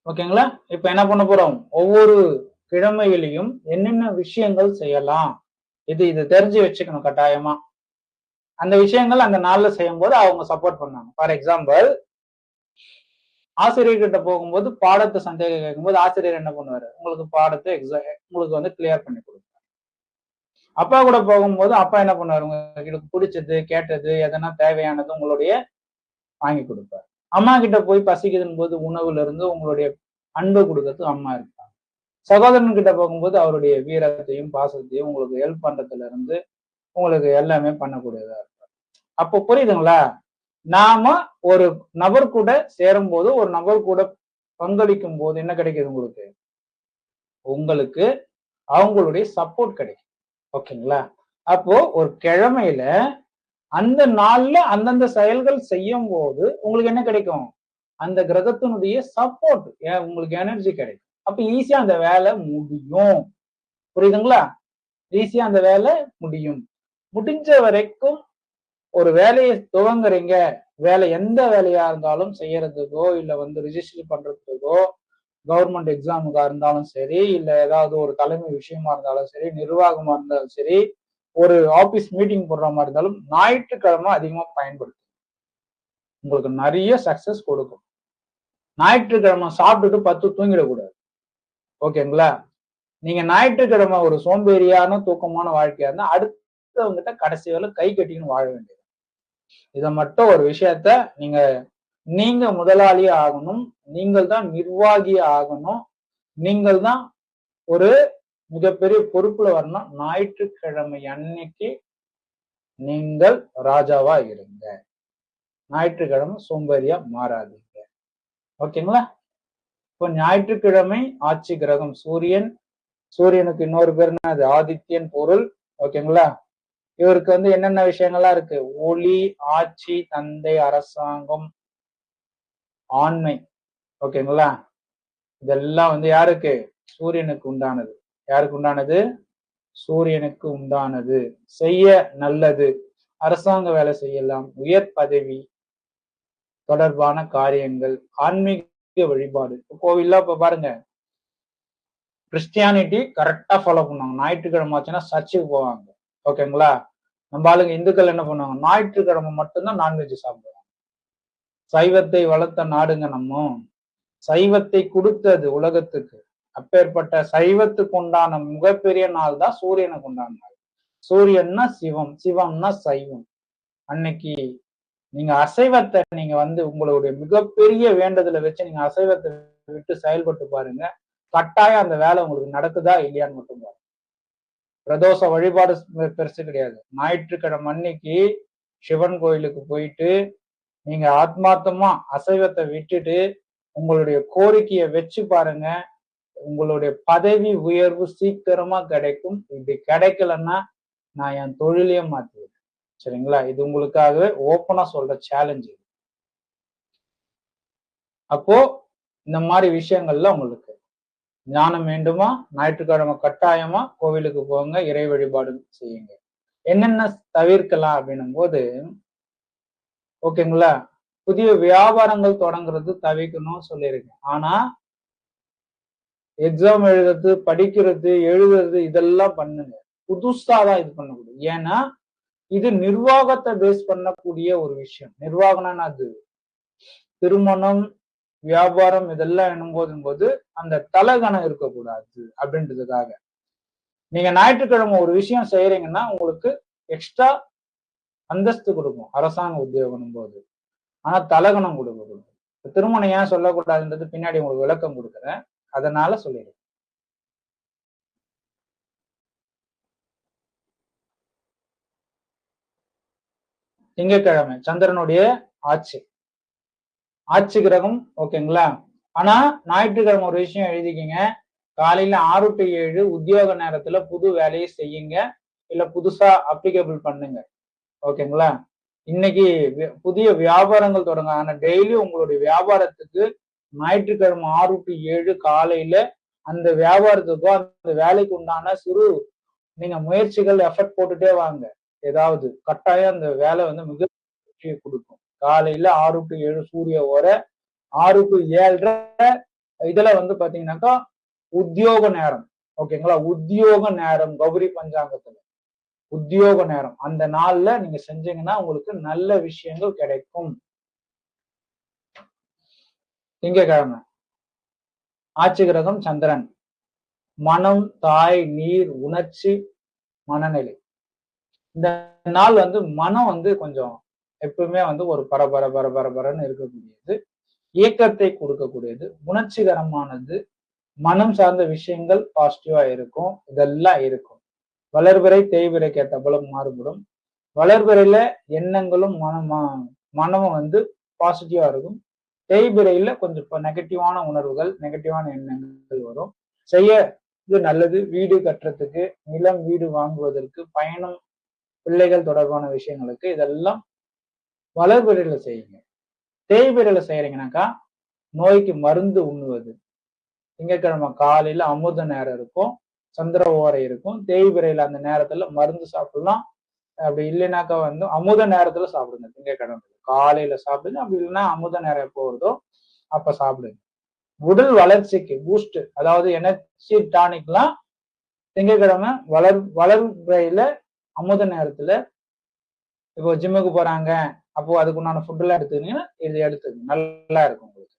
ஓகேங்களா, இப்ப என்ன பண்ண போறோம், ஒவ்வொரு கிழமையிலையும் என்னென்ன விஷயங்கள் செய்யலாம், இது தெரிஞ்சு வச்சுக்கணும் கட்டாயமா. அந்த விஷயங்கள் அந்த நாள்ல செய்யும் போது அவங்க சப்போர்ட் பண்ணாங்க. ஃபார் எக்ஸாம்பிள், ஆசிரியர்கிட்ட போகும்போது பாடத்தை சந்தேகம் கேட்கும்போது ஆசிரியர் என்ன பண்ணுவாரு, உங்களுக்கு பாடத்தை உங்களுக்கு வந்து கிளியர் பண்ணி கொடுப்பாரு. அப்பா கூட போகும்போது அப்பா என்ன பண்ணுவாரு, உங்களுக்கு பிடிச்சது கேட்டது எதனா தேவையானது உங்களுடைய வாங்கி கொடுப்பாரு. அம்மா கிட்ட போய் பசிக்குதுன்னு போது உணவுல இருந்து உங்களுடைய அன்பு கொடுக்கறது அம்மா இருப்பாங்க. சகோதரன் கிட்ட போகும்போது அவருடைய வீரத்தையும் பாசத்தையும் உங்களுக்கு ஹெல்ப் பண்றதுல இருந்து உங்களுக்கு எல்லாமே பண்ணக்கூடியதா இருக்கும். அப்போ புரியுதுங்களா, நாம ஒரு நபர் கூட சேரும் போது, ஒரு நபர் கூட பங்களிக்கும் போது என்ன கிடைக்குது உங்களுக்கு, உங்களுக்கு அவங்களுடைய சப்போர்ட் கிடைக்கும். ஓகேங்களா, அப்போ ஒரு கிழமையில அந்த நாள்ல அந்தந்த செயல்கள் செய்யும் போது உங்களுக்கு என்ன கிடைக்கும், அந்த கிரகத்தினுடைய சப்போர்ட், உங்களுக்கு எனர்ஜி கிடைக்கும். அப்ப ஈஸியா அந்த வேலை முடியும். புரியுதுங்களா, ஈஸியா அந்த வேலை முடியும். முடிஞ்ச வரைக்கும் ஒரு வேலையை துவங்குறீங்க, வேலை எந்த வேலையா இருந்தாலும் செய்யறதுக்கோ இல்ல வந்து ரிஜிஸ்டர் பண்றதுக்கோ, கவர்மெண்ட் எக்ஸாமுக்கா இருந்தாலும் சரி, இல்ல ஏதாவது ஒரு தலைமை விஷயமா இருந்தாலும் சரி, நிர்வாகமா இருந்தாலும் சரி, ஒரு ஆபீஸ் மீட்டிங் போடுற மாதிரி இருந்தாலும் ஞாயிற்றுக்கிழமை அதிகமா பயன்படுத்தும், உங்களுக்கு நிறைய சக்சஸ் கொடுக்கும். ஞாயிற்றுக்கிழமை சாப்பிட்டுட்டு 10 தூங்கிடக்கூடாது. ஓகேங்களா, நீங்க ஞாயிற்றுக்கிழமை ஒரு சோம்பேறியான தூக்கமான வாழ்க்கையா இருந்தா அடுத்தவங்கிட்ட கடைசி வேலை கை கட்டின்னு வாழ வேண்டியது. இத மட்டும் ஒரு விஷயத்த நீங்க முதலாளி ஆகணும், நீங்கள் தான் நிர்வாகி ஆகணும், நீங்கள் தான் ஒரு மிகப்பெரிய பொறுப்புல வரணும். ஞாயிற்றுக்கிழமை அன்னைக்கு நீங்கள் ராஜாவா இருங்க, ஞாயிற்றுக்கிழமை சோம்பேறியா மாறாதீங்க. ஓகேங்களா, இப்போ ஞாயிற்றுக்கிழமை ஆட்சி கிரகம் சூரியன். சூரியனுக்கு இன்னொரு பேர் அது ஆதித்யன் பொருள். ஓகேங்களா, இவருக்கு வந்து என்னென்ன விஷயங்கள்லாம் இருக்கு, ஒளி, ஆட்சி, தந்தை, அரசாங்கம், ஆண்மை. ஓகேங்களா, இதெல்லாம் வந்து யாருக்கு, சூரியனுக்கு உண்டானது. யாருக்கு உண்டானது, சூரியனுக்கு உண்டானது. செய்ய நல்லது, அரசாங்க வேலை செய்யலாம், உயர் பதவி தொடர்பான காரியங்கள், ஆன்மீக வழிபாடு. கோவில்ல இப்ப பாருங்க, கிறிஸ்டியானிட்டி கரெக்டா ஃபாலோ பண்ணுவாங்க. ஞாயிற்றுக்கிழமை ஆச்சுன்னா சர்ச்சுக்கு போவாங்க. ஓகேங்களா, நம்ம ஆளுங்க இந்துக்கள் என்ன பண்ணுவாங்க, ஞாயிற்றுக்கிழமை மட்டும்தான் நான்வெஜ் சாப்பிடுவாங்க. சைவத்தை வளர்த்த நாடுங்க நம்ம, சைவத்தை கொடுத்தது உலகத்துக்கு. அப்பேற்பட்ட சைவத்துக்கு உண்டான மிகப்பெரிய நாள் தான் சூரியனுக்கு உண்டான நாள். சூரியன்னா சிவம், சிவம்னா சைவம். அன்னைக்கு நீங்க அசைவத்தை நீங்க வந்து உங்களுடைய மிகப்பெரிய வேண்டுதலை வச்சு நீங்க அசைவத்தை விட்டு செயல்பட்டு பாருங்க, கட்டாயம் அந்த வேலை உங்களுக்கு நடக்குதா இல்லையான்னு மட்டும் பாருங்க. பிரதோஷ வழிபாடு பெருசு கிடையாது. ஞாயிற்றுக்கிழமை அன்னைக்கு சிவன் கோயிலுக்கு போயிட்டு நீங்க ஆத்மார்த்தமா அசைவத்தை விட்டுட்டு உங்களுடைய கோரிக்கையை வச்சு பாருங்க, உங்களுடைய பதவி உயர்வு சீக்கிரமா கிடைக்கும். இப்படி கிடைக்கலன்னா நான் என் தொழிலையே மாத்துவேன். சரிங்களா, இது உங்களுக்காகவே ஓப்பனா சொல்ற சேலஞ்சு. அப்போ இந்த மாதிரி விஷயங்கள்ல உங்களுக்கு ஞானம் வேண்டுமா, ஞாயிற்றுக்கிழமை கட்டாயமா கோவிலுக்கு போங்க, இறை வழிபாடு செய்யுங்க. என்னென்ன தவிர்க்கலாம் அப்படின்னும் போது, ஓகேங்களா, புதிய வியாபாரங்கள் தொடங்குறது தவிர்க்கணும்னு சொல்லியிருக்கேன். ஆனா எக்ஸாம் எழுதுறது, படிக்கிறது, எழுதுறது இதெல்லாம் பண்ணுங்க, புதுசாதான் இது பண்ணக்கூடாது. ஏன்னா இது நிர்வாகத்தை பேஸ் பண்ணக்கூடிய ஒரு விஷயம். நிர்வாகம்னா அது திருமணம், வியாபாரம் இதெல்லாம் என்னும் போது அந்த தலகணம் இருக்கக்கூடாது அப்படின்றதுக்காக நீங்க ஞாயிற்றுக்கிழமை ஒரு விஷயம் செய்யறீங்கன்னா உங்களுக்கு எக்ஸ்ட்ரா அந்தஸ்து கொடுக்கும் அரசாங்க உத்தியோகம் போது. ஆனா தலகணம் கொடுக்கக்கூடாது. திருமணம் ஏன் சொல்லக்கூடாதுன்றது பின்னாடி உங்களுக்கு விளக்கம் கொடுக்குறேன், அதனால சொல்லிடுறேன். திங்கட்கிழமை சந்திரனுடைய ஆட்சி கிரகம். ஓகேங்களா, ஆனா ஞாயிற்றுக்கிழமை ஒரு விஷயம் எழுதிக்கிங்க, காலையில 6 to 7 உத்தியோக நேரத்துல புது வேலையை செய்யுங்க, இல்ல புதுசா அப்ளிகபிள் பண்ணுங்க. ஓகேங்களா? இன்னைக்கு புதிய வியாபாரங்கள் தொடங்க. ஆனா டெய்லி உங்களுடைய வியாபாரத்துக்கு ஞாயிற்றுக்கிழமை 6 to 7 காலையில அந்த வியாபாரத்துக்கோ அந்த வேலைக்கு உண்டான நீங்க முயற்சிகள் எஃபர்ட் போட்டுட்டே வாங்க. ஏதாவது கட்டாயம் அந்த வேலை வந்து மிக வெற்றியை கொடுக்கும். காலையில 6 to 7 சூரிய ஓரை, 6 to 7:30 இதுல வந்து பாத்தீங்கன்னாக்கா உத்தியோக நேரம். ஓகேங்களா? உத்தியோக நேரம் கௌரி பஞ்சாங்கத்துல உத்தியோக நேரம். அந்த நாள்ல நீங்க செஞ்சீங்கன்னா உங்களுக்கு நல்ல விஷயங்கள் கிடைக்கும். திங்கட்கிழமை ஆட்சி கிரகம் சந்திரன். மனம், தாய், நீர், உணர்ச்சி, மனநிலை. இந்த நாள் வந்து மனம் வந்து கொஞ்சம் எப்பவுமே வந்து ஒரு பரபரன்னு இருக்கக்கூடியது, இயக்கத்தை கொடுக்கக்கூடியது, உணர்ச்சிகரமானது, மனம் சார்ந்த விஷயங்கள் பாசிட்டிவா இருக்கும். இதெல்லாம் இருக்கும். வளர்பிறை தேய்பிறைக்கு ஏற்ற போல மாறுபடும். வளர்பிறையில எண்ணங்களும் மனமும் வந்து பாசிட்டிவா இருக்கும். தேய்பிறையில கொஞ்சம் நெகட்டிவான உணர்வுகள், நெகட்டிவான எண்ணங்கள் வரும். செய்ய இது நல்லது. வீடு கட்டுறதுக்கு, நிலம் வீடு வாங்குவதற்கு, பயணம், பிள்ளைகள் தொடர்பான விஷயங்களுக்கு இதெல்லாம் வளர்பிறையில செய்யுங்க. தேய்பிறையில செய்யறீங்கன்னாக்கா நோய்க்கு மருந்து உண்ணுவது. திங்கட்கிழமை காலையில அமுத நேரம் இருக்கும், சந்திர ஓரை இருக்கும். தேய்பிறையில அந்த நேரத்துல மருந்து சாப்பிடலாம். அப்படி இல்லைனாக்கா வந்து அமுத நேரத்துல சாப்பிடுங்க. திங்கட்கிழமை காலையில சாப்பிடுங்க. அப்படி இல்லைன்னா அமுத நேரம் எப்போ வருதோ அப்ப சாப்பிடுங்க. உடல் வளர்ச்சிக்கு பூஸ்ட், அதாவது எனர்ஜி டானிக்லாம் திங்கட்கிழமை வளர்பிறையில அமுத நேரத்துல, இப்போ ஜிம்முக்கு போறாங்க, அப்போ அதுக்கு உண்டான ஃபுட் எல்லாம் எடுத்துக்கிட்டீங்கன்னா இது எடுத்துக்கணும், நல்லா இருக்கும் உங்களுக்கு.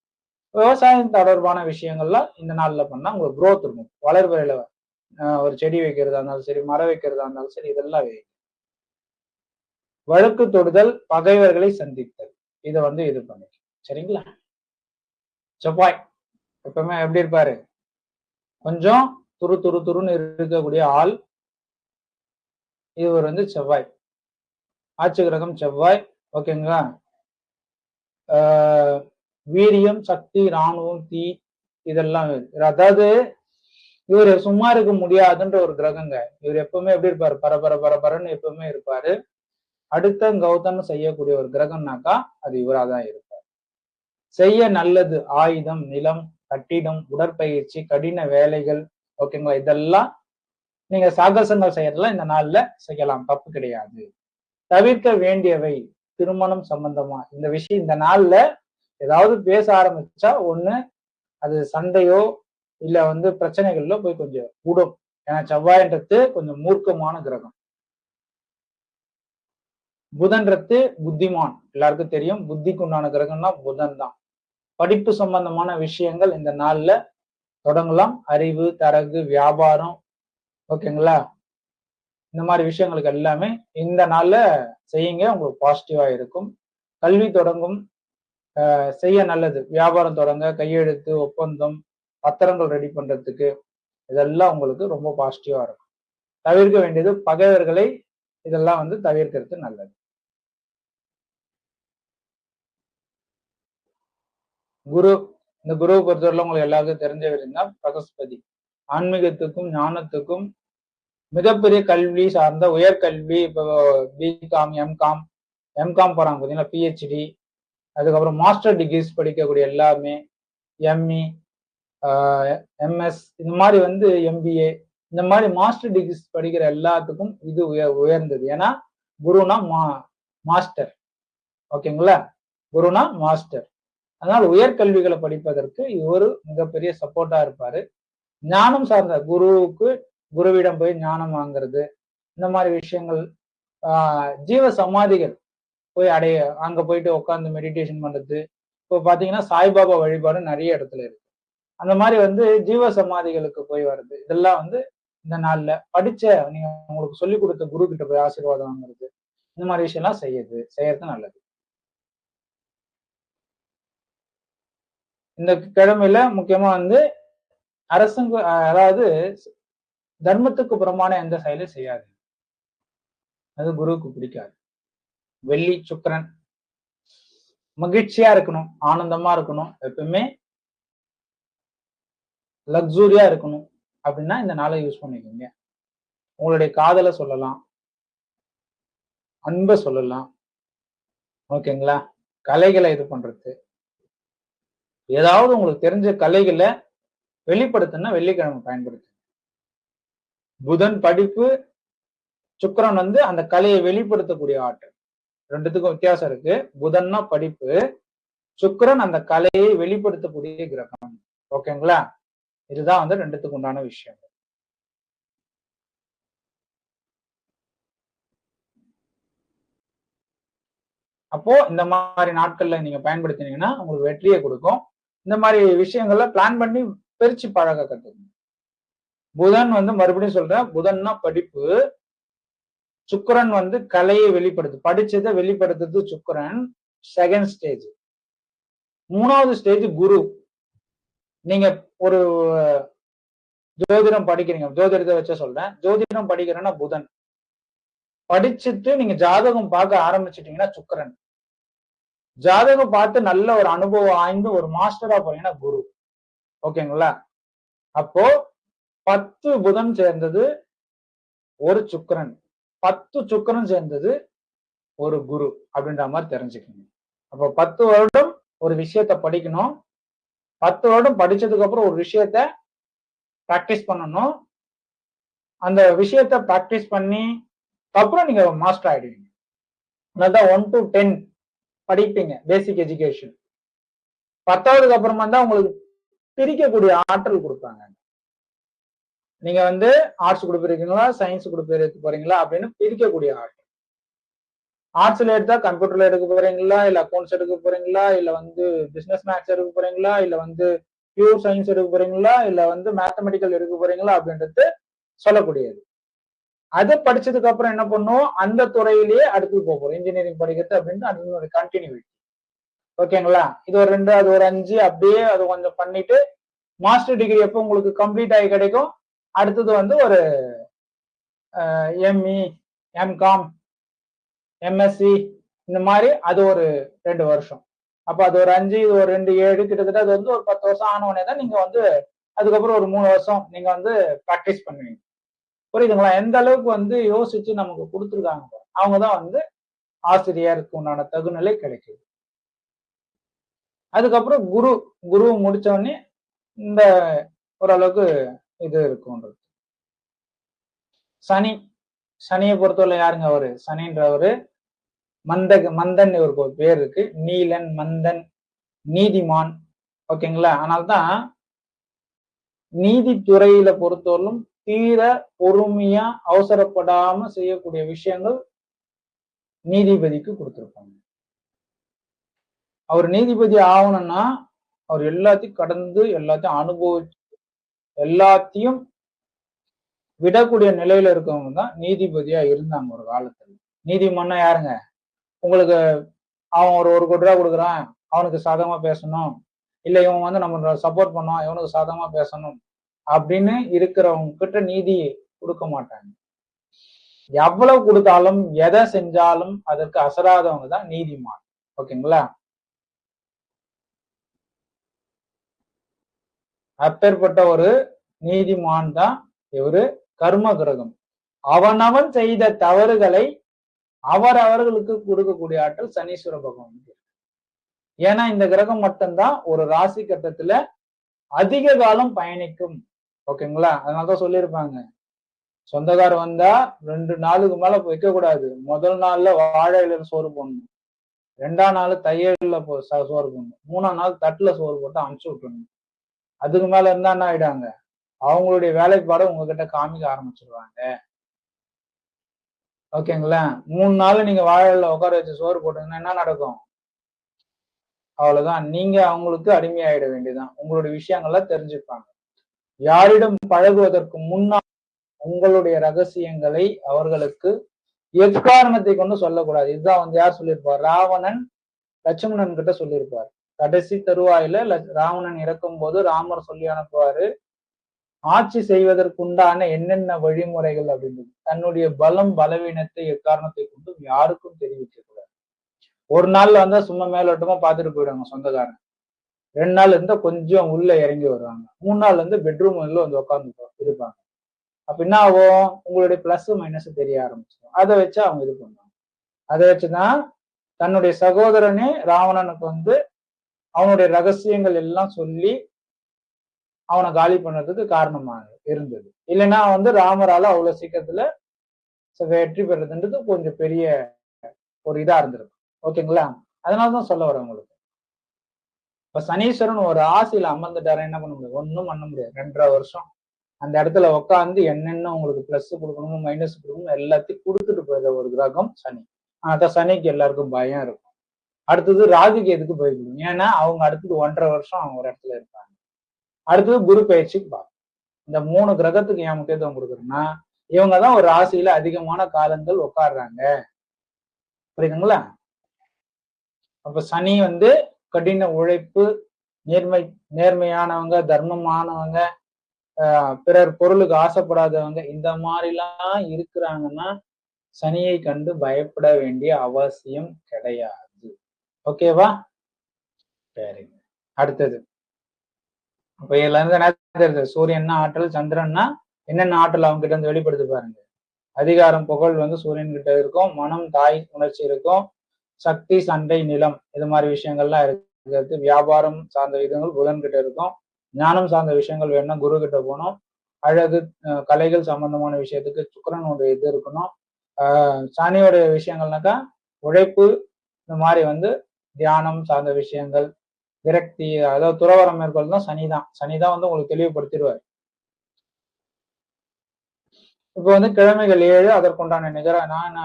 விவசாயம் தொடர்பான விஷயங்கள்லாம் இந்த நாள்ல பண்ணா உங்களுக்கு growth இருக்கும். வளர்பிறையில ஒரு செடி வைக்கிறதா இருந்தாலும் சரி, மரம் வைக்கிறதா இருந்தாலும் சரி, இதெல்லாம் வழக்கு தொடுதல், பகைவர்களை சந்தித்தல், இதை வந்து இது பண்ணிக்க. சரிங்களா? செவ்வாய் எப்பவுமே எப்படி இருப்பாரு? கொஞ்சம் துருன்னு இருக்கக்கூடிய ஆள் இவர் வந்து செவ்வாய். ஆட்சி கிரகம் செவ்வாய். ஓகேங்களா? வீரியம், சக்தி, ராணுவம், தீ, இதெல்லாம் அதாவது இவர் சும்மா இருக்க முடியாதுன்ற ஒரு கிரகங்க. இவர் எப்பவுமே எப்படி இருப்பாரு? பரபரன்னு எப்பவுமே இருப்பாரு. அடுத்த கௌதம் செய்யக்கூடிய ஒரு கிரகம்னாக்கா அது இவராதான் இருப்பார். செய்ய நல்லது ஆயுதம், நிலம், கட்டிடம், உடற்பயிற்சி, கடின வேலைகள். ஓகேங்களா? இதெல்லாம் நீங்க சாகசங்கள் செய்யறதுலாம் இந்த நாள்ல செய்யலாம், தப்பு கிடையாது. தவிர்க்க வேண்டியவை திருமணம் சம்பந்தமா இந்த விஷயம் இந்த நாள்ல ஏதாவது பேச ஆரம்பிச்சா ஒண்ணு அது சண்டையோ இல்ல வந்து பிரச்சனைகள்ல போய் கொஞ்சம் கூடும். ஏன்னா செவ்வாய்ன்றது கொஞ்சம் மூர்க்கமான கிரகம். புதன்றது புத்திமான், எல்லாருக்கும் தெரியும். புத்திக்கு உண்டான கிரகம்னா புதன் தான். படிப்பு சம்பந்தமான விஷயங்கள் இந்த நாள்ல தொடங்கலாம். அறிவு, தரகு, வியாபாரம், ஓகேங்களா? இந்த மாதிரி விஷயங்களுக்கு எல்லாமே இந்த நாள்ல செய்யுங்க, உங்களுக்கு பாசிட்டிவா இருக்கும். கல்வி தொடங்கும், செய்ய நல்லது. வியாபாரம் தொடங்க, கையெழுத்து, ஒப்பந்தம், பத்திரங்கள் ரெடி பண்றதுக்கு இதெல்லாம் உங்களுக்கு ரொம்ப பாசிட்டிவா இருக்கும். தவிர்க்க வேண்டியது பகைவர்களை, இதெல்லாம் வந்து தவிர்க்கிறது நல்லது. குரு, இந்த குருவை பொறுத்தவரை உங்களுக்கு எல்லாருக்கும் தெரிஞ்சவர் தான் பிரகஸ்பதி. ஆன்மீகத்துக்கும் ஞானத்துக்கும் மிகப்பெரிய கல்வி சார்ந்த உயர்கல்வி, இப்போ பிகாம், எம்காம் போறாங்க பார்த்தீங்கன்னா, பிஹெச்டி, அதுக்கப்புறம் மாஸ்டர் டிகிரிஸ் படிக்கக்கூடிய எல்லாமே, எம்இ, எம்எஸ், இந்த மாதிரி வந்து எம்பிஏ, இந்த மாதிரி மாஸ்டர் டிகிரிஸ் படிக்கிற எல்லாத்துக்கும் இது உயர்ந்தது. ஏன்னா குருனா மாஸ்டர். ஓகேங்களா? குருனா மாஸ்டர். அதனால உயர்கல்விகளை படிப்பதற்கு இவர் மிகப்பெரிய சப்போர்ட்டா இருப்பாரு. ஞானம் சார்ந்த குருவுக்கு குருவிடம் போய் ஞானம் வாங்குறது, இந்த மாதிரி விஷயங்கள், ஜீவ சமாதிகள் போய் அங்க போயிட்டு உட்காந்து மெடிடேஷன் பண்றது. இப்போ பாத்தீங்கன்னா சாய்பாபா வழிபாடு நிறைய இடத்துல இருக்கு. அந்த மாதிரி வந்து ஜீவ சமாதிகளுக்கு போய் வர்றது, இதெல்லாம் வந்து இந்த நாள்ல படிச்ச நீங்க உங்களுக்கு சொல்லி கொடுத்த குரு கிட்ட போய் ஆசீர்வாதம் வாங்குறது, இந்த மாதிரி விஷயம் எல்லாம் செய்யறது நல்லது. இந்த கிழமையில முக்கியமா வந்து அரசாங்க, அதாவது தர்மத்துக்கு புறமான எந்த செயலும் செய்யாது, அது குருவுக்கு பிடிக்காது. வெள்ளி, சுக்கிரன், மகிழ்ச்சியா இருக்கணும், ஆனந்தமா இருக்கணும், எப்பவுமே லக்ஸூரியா இருக்கணும், அப்படின்னா இந்த நாளை யூஸ் பண்ணிக்கோங்க. உங்களுடைய காதலை சொல்லலாம், அன்பை சொல்லலாம், ஓகேங்களா? கலைகளை இது பண்றது, ஏதாவது உங்களுக்கு தெரிஞ்ச கலைகளை வெளிப்படுத்தினா வெள்ளிக்கிழமை பயன்படுத்து. புதன் படிப்பு, சுக்கிரன் வந்து அந்த கலையை வெளிப்படுத்தக்கூடிய ஆற்றல். ரெண்டுத்துக்கும் வித்தியாசம் இருக்கு. புதன்னா படிப்பு, சுக்கிரன் அந்த கலையை வெளிப்படுத்தக்கூடிய கிரகம். ஓகேங்களா? இதுதான் வந்து ரெண்டுத்துக்கு உண்டான விஷயம். அப்போ இந்த மாதிரி நாட்கள்ல நீங்க பயன்படுத்தினீங்கன்னா உங்களுக்கு வெற்றியை கொடுக்கும். இந்த மாதிரி விஷயங்கள்ல பிளான் பண்ணி பிரிச்சு பழக கத்துக்கணும். புதன் வந்து மறுபடியும் சொல்றேன், புதன்னா படிப்பு, சுக்கிரன் வந்து கலையை வெளிப்படுத்து, படிச்சதை வெளிப்படுத்துறது சுக்கிரன், செகண்ட் ஸ்டேஜ். மூணாவது ஸ்டேஜ் குரு. நீங்க ஒரு ஜோதிடம் படிக்கிறீங்க, ஜோதிடத்தை வச்ச சொல்றேன், ஜோதிடம் படிக்கிறேன்னா புதன், படிச்சுட்டு நீங்க ஜாதகம் பார்க்க ஆரம்பிச்சிட்டீங்கன்னா சுக்கிரன், ஜாதகம் பார்த்து நல்ல ஒரு அனுபவம் ஆய்ந்து ஒரு மாஸ்டரா போறீங்கன்னா குரு. ஓகேங்களா? அப்போ 10 புதன் சேர்ந்தது ஒரு சுக்கிரன், 10 சுக்கிரன் சேர்ந்தது ஒரு குரு அப்படின்ற மாதிரி தெரிஞ்சுக்கணும். அப்போ 10 வருடம் ஒரு விஷயத்த படிக்கணும், 10 வருடம் படிச்சதுக்கு அப்புறம் ஒரு விஷயத்த பிராக்டிஸ் பண்ணணும். அந்த விஷயத்த பிராக்டிஸ் பண்ணி அப்புறம் நீங்க மாஸ்டர் ஆயிடுவீங்க. அதான் 1 to 10 படிப்பீங்க, பேசிக் எஜுகேஷன். 10வதுக்கு அப்புறமா தான் உங்களுக்கு பிரிக்கக்கூடிய ஆற்றல் கொடுப்பாங்க. நீங்க வந்து ஆர்ட்ஸ் குரூப் இருக்கீங்களா, சயின்ஸ் குரூப் எடுக்க போறீங்களா அப்படின்னு பிரிக்கக்கூடிய ஆற்றல். ஆர்ட்ஸ்ல எடுத்தா கம்ப்யூட்டர்ல எடுக்க போறீங்களா, இல்ல அக்கௌண்ட்ஸ் எடுக்க போறீங்களா, இல்ல வந்து பிசினஸ் மேத்ஸ் எடுக்க போறீங்களா, இல்ல வந்து பியூர் சயின்ஸ் எடுக்க போறீங்களா, இல்ல வந்து மேத்தமெட்டிக்கல் எடுக்க போறீங்களா அப்படின்றது சொல்லக்கூடியது. அதை படிச்சதுக்கு அப்புறம் என்ன பண்ணும், அந்த துறையிலேயே அடுத்து போறோம், இன்ஜினியரிங் படிக்கிறது அப்படின்னு அது ஒரு கண்டினியூட்டி. ஓகேங்களா? இது ஒரு 2, அது ஒரு 5, அப்படியே அது கொஞ்சம் பண்ணிட்டு மாஸ்டர் டிகிரி எப்போ உங்களுக்கு கம்ப்ளீட் ஆகி கிடைக்கும், அடுத்தது வந்து ஒரு எம்இ, எம்காம், எம்எஸ்சி, இந்த மாதிரி அது ஒரு 2 வருஷம். அப்ப அது ஒரு 5, இது ஒரு 2, 7, கிட்டத்தட்ட அது வந்து ஒரு 10 வருஷம் ஆன உடனே தான் நீங்க வந்து அதுக்கப்புறம் ஒரு 3 வருஷம் நீங்க வந்து பிராக்டிஸ் பண்ணுவீங்க. புரியுதுங்களா? எந்த அளவுக்கு வந்து யோசிச்சு நமக்கு கொடுத்துருக்காங்க, அவங்கதான் வந்து ஆசிரியருக்கு உண்டான தகுநிலை கிடைக்குது. அதுக்கப்புறம் குரு, குரு முடிச்ச உடனே இந்த ஓரளவுக்கு இது இருக்கும்ன்றது. சனி, சனியை பொறுத்தவரை யாருங்க அவரு? சனின்றவரு மந்தன், இவருக்கு ஒரு பேர் இருக்கு, நீலன், மந்தன், நீதிமான். ஓகேங்களா? அதனால்தான் நீதித்துறையில பொறுத்தவரைக்கும் தீர பொறுமையா அவசரப்படாம செய்யக்கூடிய விஷயங்கள் நீதிபதிக்கு கொடுத்திருப்பாங்க. அவர் நீதிபதி ஆகணும்னா அவர் எல்லாத்தையும் கடந்து, எல்லாத்தையும் அனுபவிச்சு, எல்லாத்தையும் விடக்கூடிய நிலையில இருக்கவங்க தான் நீதிபதியா இருந்தாங்க ஒரு காலத்துல. நீதிமன்னா யாருங்க? உங்களுக்கு அவன் ஒரு 1 கோடி ரூபாய் கொடுக்குறான், அவனுக்கு சாதகமா பேசணும், இல்ல இவன் வந்து நம்ம சப்போர்ட் பண்ணுவான், இவனுக்கு சாதகமா பேசணும் அப்படின்னு இருக்கிறவங்க கிட்ட நீதி கொடுக்க மாட்டாங்க. எவ்வளவு கொடுத்தாலும் எதை செஞ்சாலும் அதற்கு அசராதவங்க தான் நீதிமான். ஓகேங்களா? அப்பேற்பட்ட ஒரு நீதிமான் தான் இவரு கர்ம கிரகம். அவனவன் செய்த தவறுகளை அவர்களுக்கு கொடுக்கக்கூடிய ஆற்றல் சனீஸ்வர பகவான். ஏன்னா இந்த கிரகம் மட்டும்தான் ஒரு ராசி கட்டத்துல அதிக காலம் பயணிக்கும். ஓகேங்களா? அதனாலதான் சொல்லியிருப்பாங்க, சொந்தக்காரர் வந்தா 2 நாளுக்கு மேல வைக்க கூடாது. முதல் நாள்ல வாழை இலையில சோறு போடணும், 2ஆம் நாள் தையல்ல சோறு போடணும், 3ஆம் நாள் தட்டுல சோறு போட்டு அனுப்பிச்சு விட்டுணும். அதுக்கு மேல இருந்தா என்ன ஆயிடாங்க, அவங்களுடைய வேலைப்பாட உங்ககிட்ட காமிக்க ஆரம்பிச்சிருவாங்க. ஓகேங்களா? 3 நாள் நீங்க வாழையில உட்கார வச்சு சோறு போட்டீங்கன்னா என்ன நடக்கும்? அவ்வளவுதான், நீங்க அவங்களுக்கு அடிமையாயிட வேண்டியதுதான். உங்களுடைய விஷயங்கள்லாம் தெரிஞ்சுப்பாங்க. யாரிடம் பழகுவதற்கு முன்னால் உங்களுடைய ரகசியங்களை அவர்களுக்கு எக்காரணத்தை கொண்டு சொல்லக்கூடாது. இதுதான் வந்து யார் சொல்லியிருப்பார்? ராவணன் லட்சுமணன் கிட்ட சொல்லியிருப்பார். கடைசி தருவாயில ராவணன் இறக்கும் போது ராமர் சொல்லி அனுப்புவாரு, ஆட்சி செய்வதற்குண்டான என்னென்ன வழிமுறைகள் அப்படின்னு தன்னுடைய பலம் பலவீனத்தை எக்காரணத்தை கொண்டு யாருக்கும் தெரிவிக்க கூடாது. ஒரு நாள்ல வந்தா சும்மா மேலோட்டமா பார்த்துட்டு போயிடுவாங்க சொந்தக்காரன். 2 நாள் இருந்தா கொஞ்சம் உள்ள இறங்கி வருவாங்க. 3 நாள் வந்து பெட்ரூம்ல வந்து உட்கார்ந்து இருப்பாங்க. அப்ப என்ன ஆகும்? உங்களுடைய பிளஸ் மைனஸ் தெரிய ஆரம்பிச்சிடும். அதை வச்சு அவங்க இது பண்ணுவாங்க. அதை வச்சுதான் தன்னுடைய சகோதரனே ராவணனுக்கு வந்து அவனுடைய ரகசியங்கள் எல்லாம் சொல்லி அவனை காலி பண்ணதுக்கு காரணமாக இருந்தது. இல்லைன்னா வந்து ராமரால அவ்வளவு சீக்கிரத்துல வெற்றி பெறதுன்றது கொஞ்சம் பெரிய ஒரு இதா இருந்திருக்கும். ஓகேங்களா? அதனாலதான் சொல்ல வரேன் உங்களுக்கு. இப்ப சனீஸ்வரன் ஒரு ஆசையில அமர்ந்துட்டாரு, என்ன பண்ண முடியும்? ஒன்னும் பண்ண முடியாது. 2.5 வருஷம் அந்த இடத்துல உட்காந்து என்னென்ன உங்களுக்கு பிளஸ் கொடுக்கணும் மைனஸ் கொடுக்கணும் எல்லாத்தையும் கொடுத்துட்டு போயிடுற ஒரு கிரகம் சனி. அதான் சனிக்கு எல்லாருக்கும் பயம் இருக்கும். அடுத்தது ராகுக்கு எதுக்கு பயப்படும்? ஏன்னா அவங்க அடுத்தது 1.5 வருஷம் அவங்க ஒரு இடத்துல இருப்பாங்க. அடுத்தது குரு பயிற்சிக்கு பார்ப்போம். இந்த 3 கிரகத்துக்கு ஏன் முக்கியத்துவம் கொடுக்குறோம்னா இவங்கதான் ஒரு ராசியில அதிகமான காலங்கள் உட்காடுறாங்க. புரியுதுங்களா? அப்ப சனி வந்து கடின உழைப்பு, நேர்மையானவங்க, தர்மமானவங்க, பிறர் பொருளுக்கு ஆசைப்படாதவங்க, இந்த மாதிரிலாம் இருக்கிறாங்கன்னா சனியை கண்டு பயப்பட வேண்டிய அவசியம் கிடையாது. ஓகேவா? சரி, அடுத்தது அப்ப இதுல இருந்து என்ன தெரியுது? சூரியன்னா ஆற்றல், சந்திரன்னா என்னென்ன ஆற்றல் அவங்க கிட்ட இருந்து வெளிப்படுத்தி பாருங்க. அதிகாரம், புகழ் வந்து சூரியன் கிட்ட இருக்கும். மனம், தாய் உணர்ச்சி இருக்கும். சக்தி, சண்டை, நிலம், இது மாதிரி விஷயங்கள்லாம் இருக்கு. வியாபாரம் சார்ந்த விதங்கள் புதன் கிட்ட இருக்கும். ஞானம் சார்ந்த விஷயங்கள் வேணும்னா குரு கிட்ட போகணும். அழகு, கலைகள் சம்பந்தமான விஷயத்துக்கு சுக்கிரனுடைய இது இருக்கணும். சனியோடைய விஷயங்கள்னாக்கா உழைப்பு, இந்த மாதிரி வந்து தியானம் சார்ந்த விஷயங்கள், விரக்தி, அதாவது துறவரம் மேற்கொள்ளும் சனிதான் வந்து உங்களுக்கு தெளிவுபடுத்திடுவார். இப்ப வந்து கிழமைகள் 7, அதற்குண்டான நிகரான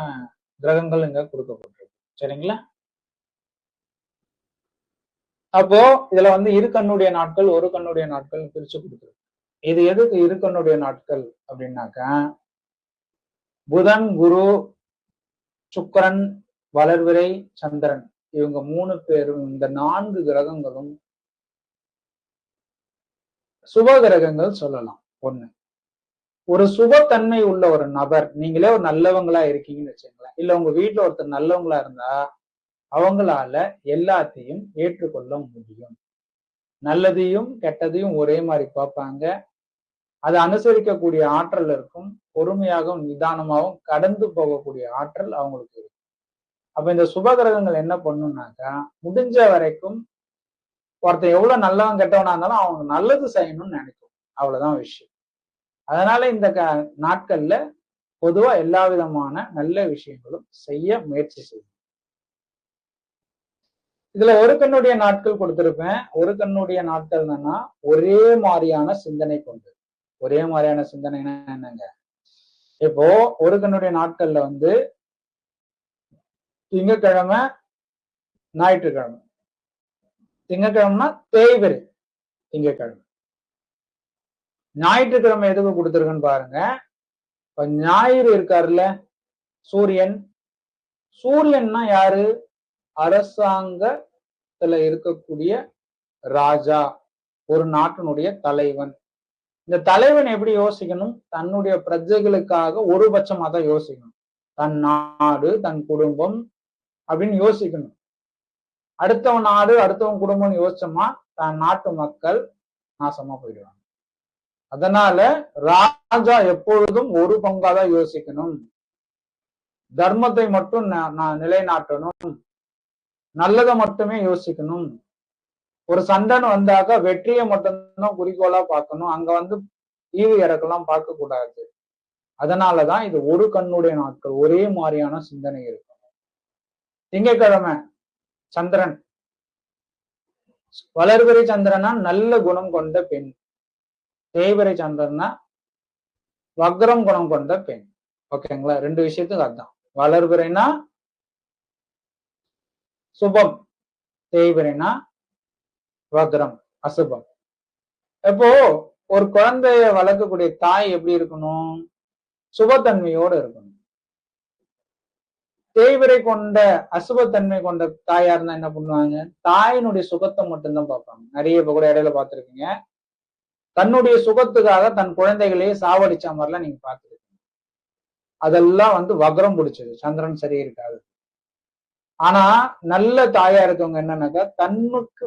கிரகங்கள் இங்க கொடுக்கப்பட்டிருக்கு. சரிங்களா? அப்போ இதுல வந்து இரு கண்ணுடைய நாட்கள், ஒரு கண்ணுடைய நாட்கள் பிரிச்சு கொடுத்துருக்கு. இது எதுக்கு இரு கண்ணுடைய நாட்கள் அப்படின்னாக்கா, புதன், குரு, சுக்கிரன், வளர்விரை, சந்திரன், இவங்க 3 பேரும், இந்த 4 கிரகங்களும் சுப கிரகங்கள் சொல்லலாம். ஒண்ணு, ஒரு சுபத்தன்மை உள்ள ஒரு நபர், நீங்களே ஒரு நல்லவங்களா இருக்கீங்கன்னு வச்சுங்களேன், இல்ல உங்க வீட்டுல ஒருத்தர் நல்லவங்களா இருந்தா அவங்களால எல்லாத்தையும் ஏற்றுக்கொள்ள முடியும். நல்லதையும் கெட்டதையும் ஒரே மாதிரி பார்ப்பாங்க. அதை அனுசரிக்கக்கூடிய ஆற்றல் இருக்கும். பொறுமையாகவும் நிதானமாகவும் கடந்து போகக்கூடிய ஆற்றல் அவங்களுக்கு இருக்கும். அப்ப இந்த சுப கிரகங்கள் என்ன பண்ணும்னாக்கா, முடிஞ்ச வரைக்கும் ஒருத்தன் எவ்வளவு நல்லவன் கெட்டவனா இருந்தாலும் அவங்க நல்லது செய்யணும்னு நினைக்கும். அவ்வளவுதான் விஷயம். அதனால இந்த நாட்கள்ல பொதுவா எல்லா விதமான நல்ல விஷயங்களும் செய்ய முயற்சி செய்யும். இதுல ஒரு கண்ணுடைய நாட்கள் கொடுத்திருப்பேன். ஒரு கண்ணுடைய நாட்கள் என்னன்னா ஒரே மாதிரியான சிந்தனை கொண்டு. ஒரே மாதிரியான சிந்தனைனா என்னங்க? இப்போ ஒரு கண்ணுடைய நாட்கள்ல வந்து திங்கட்கிழமை, ஞாயிற்றுக்கிழமை. திங்கட்கிழமைனா தேய்பிறை திங்கட்கிழமை. ஞாயிற்றுக்கிழமை எதுக்கு கொடுத்துருக்குன்னு பாருங்க. இப்ப ஞாயிறு இருக்காருல்ல, சூரியன். சூரியன்னா யாரு? அரசாங்கத்துல இருக்கக்கூடிய ராஜா, ஒரு நாட்டினுடைய தலைவன். இந்த தலைவன் எப்படி யோசிக்கணும்? தன்னுடைய பிரஜைகளுக்காக ஒரு பட்சமா தான் யோசிக்கணும். தன் நாடு, தன் குடும்பம் அப்படின்னு யோசிக்கணும். அடுத்தவன் நாடு, அடுத்தவன் குடும்பம் யோசிச்சோமா தன் நாட்டு மக்கள் நாசமா போயிடுவாங்க. அதனால ராஜா எப்பொழுதும் ஒரு பங்காதான் யோசிக்கணும். தர்மத்தை மட்டும் நிலைநாட்டணும். நல்லதை மட்டுமே யோசிக்கணும். ஒரு சண்டைன்னு வந்தாக்க வெற்றியை மட்டும்தான் குறிக்கோளா பார்க்கணும். அங்க வந்து ஈவு இறக்கெல்லாம் பார்க்க கூடாது. அதனாலதான் இது ஒரு கண்ணுடைய நாட்கள். ஒரே மாதிரியான சிந்தனை இருக்கும். திங்கட்கிழமை சந்திரன், வளர்பிறை சந்திரனா நல்ல குணம் கொண்ட பெண். தேய்பிறை சந்திரனா வக்ரம் குணம் கொண்ட பெண். ஓகேங்களா? 2 விஷயத்துக்கு அர்த்தம். வளர்பிறைனா சுபம், தேய்பிறைனா வக்ரம் அசுபம். இப்போ ஒரு குழந்தைய வளர்க்கக்கூடிய தாய் எப்படி இருக்கணும்? சுபத்தன்மையோடு இருக்கணும். தேய்பிறை கொண்ட அசுபத்தன்மை கொண்ட தாயா இருந்தா என்ன பண்ணுவாங்க? தாயினுடைய சுகத்தை மட்டும்தான் பார்ப்பாங்க. நிறைய இப்ப கூட இடையில பார்த்திருக்கீங்க. தன்னுடைய சுகத்துக்காக தன் குழந்தைகளையே சாவடிச்ச மாதிரிலாம் நீங்க பார்த்துருக்கீங்க. அதெல்லாம் வந்து வக்ரம் பிடிச்சது. சந்திரன் சரி இருக்காது. ஆனா நல்ல தாயா இருக்கவங்க என்னன்னாக்கா, தன்னுக்கு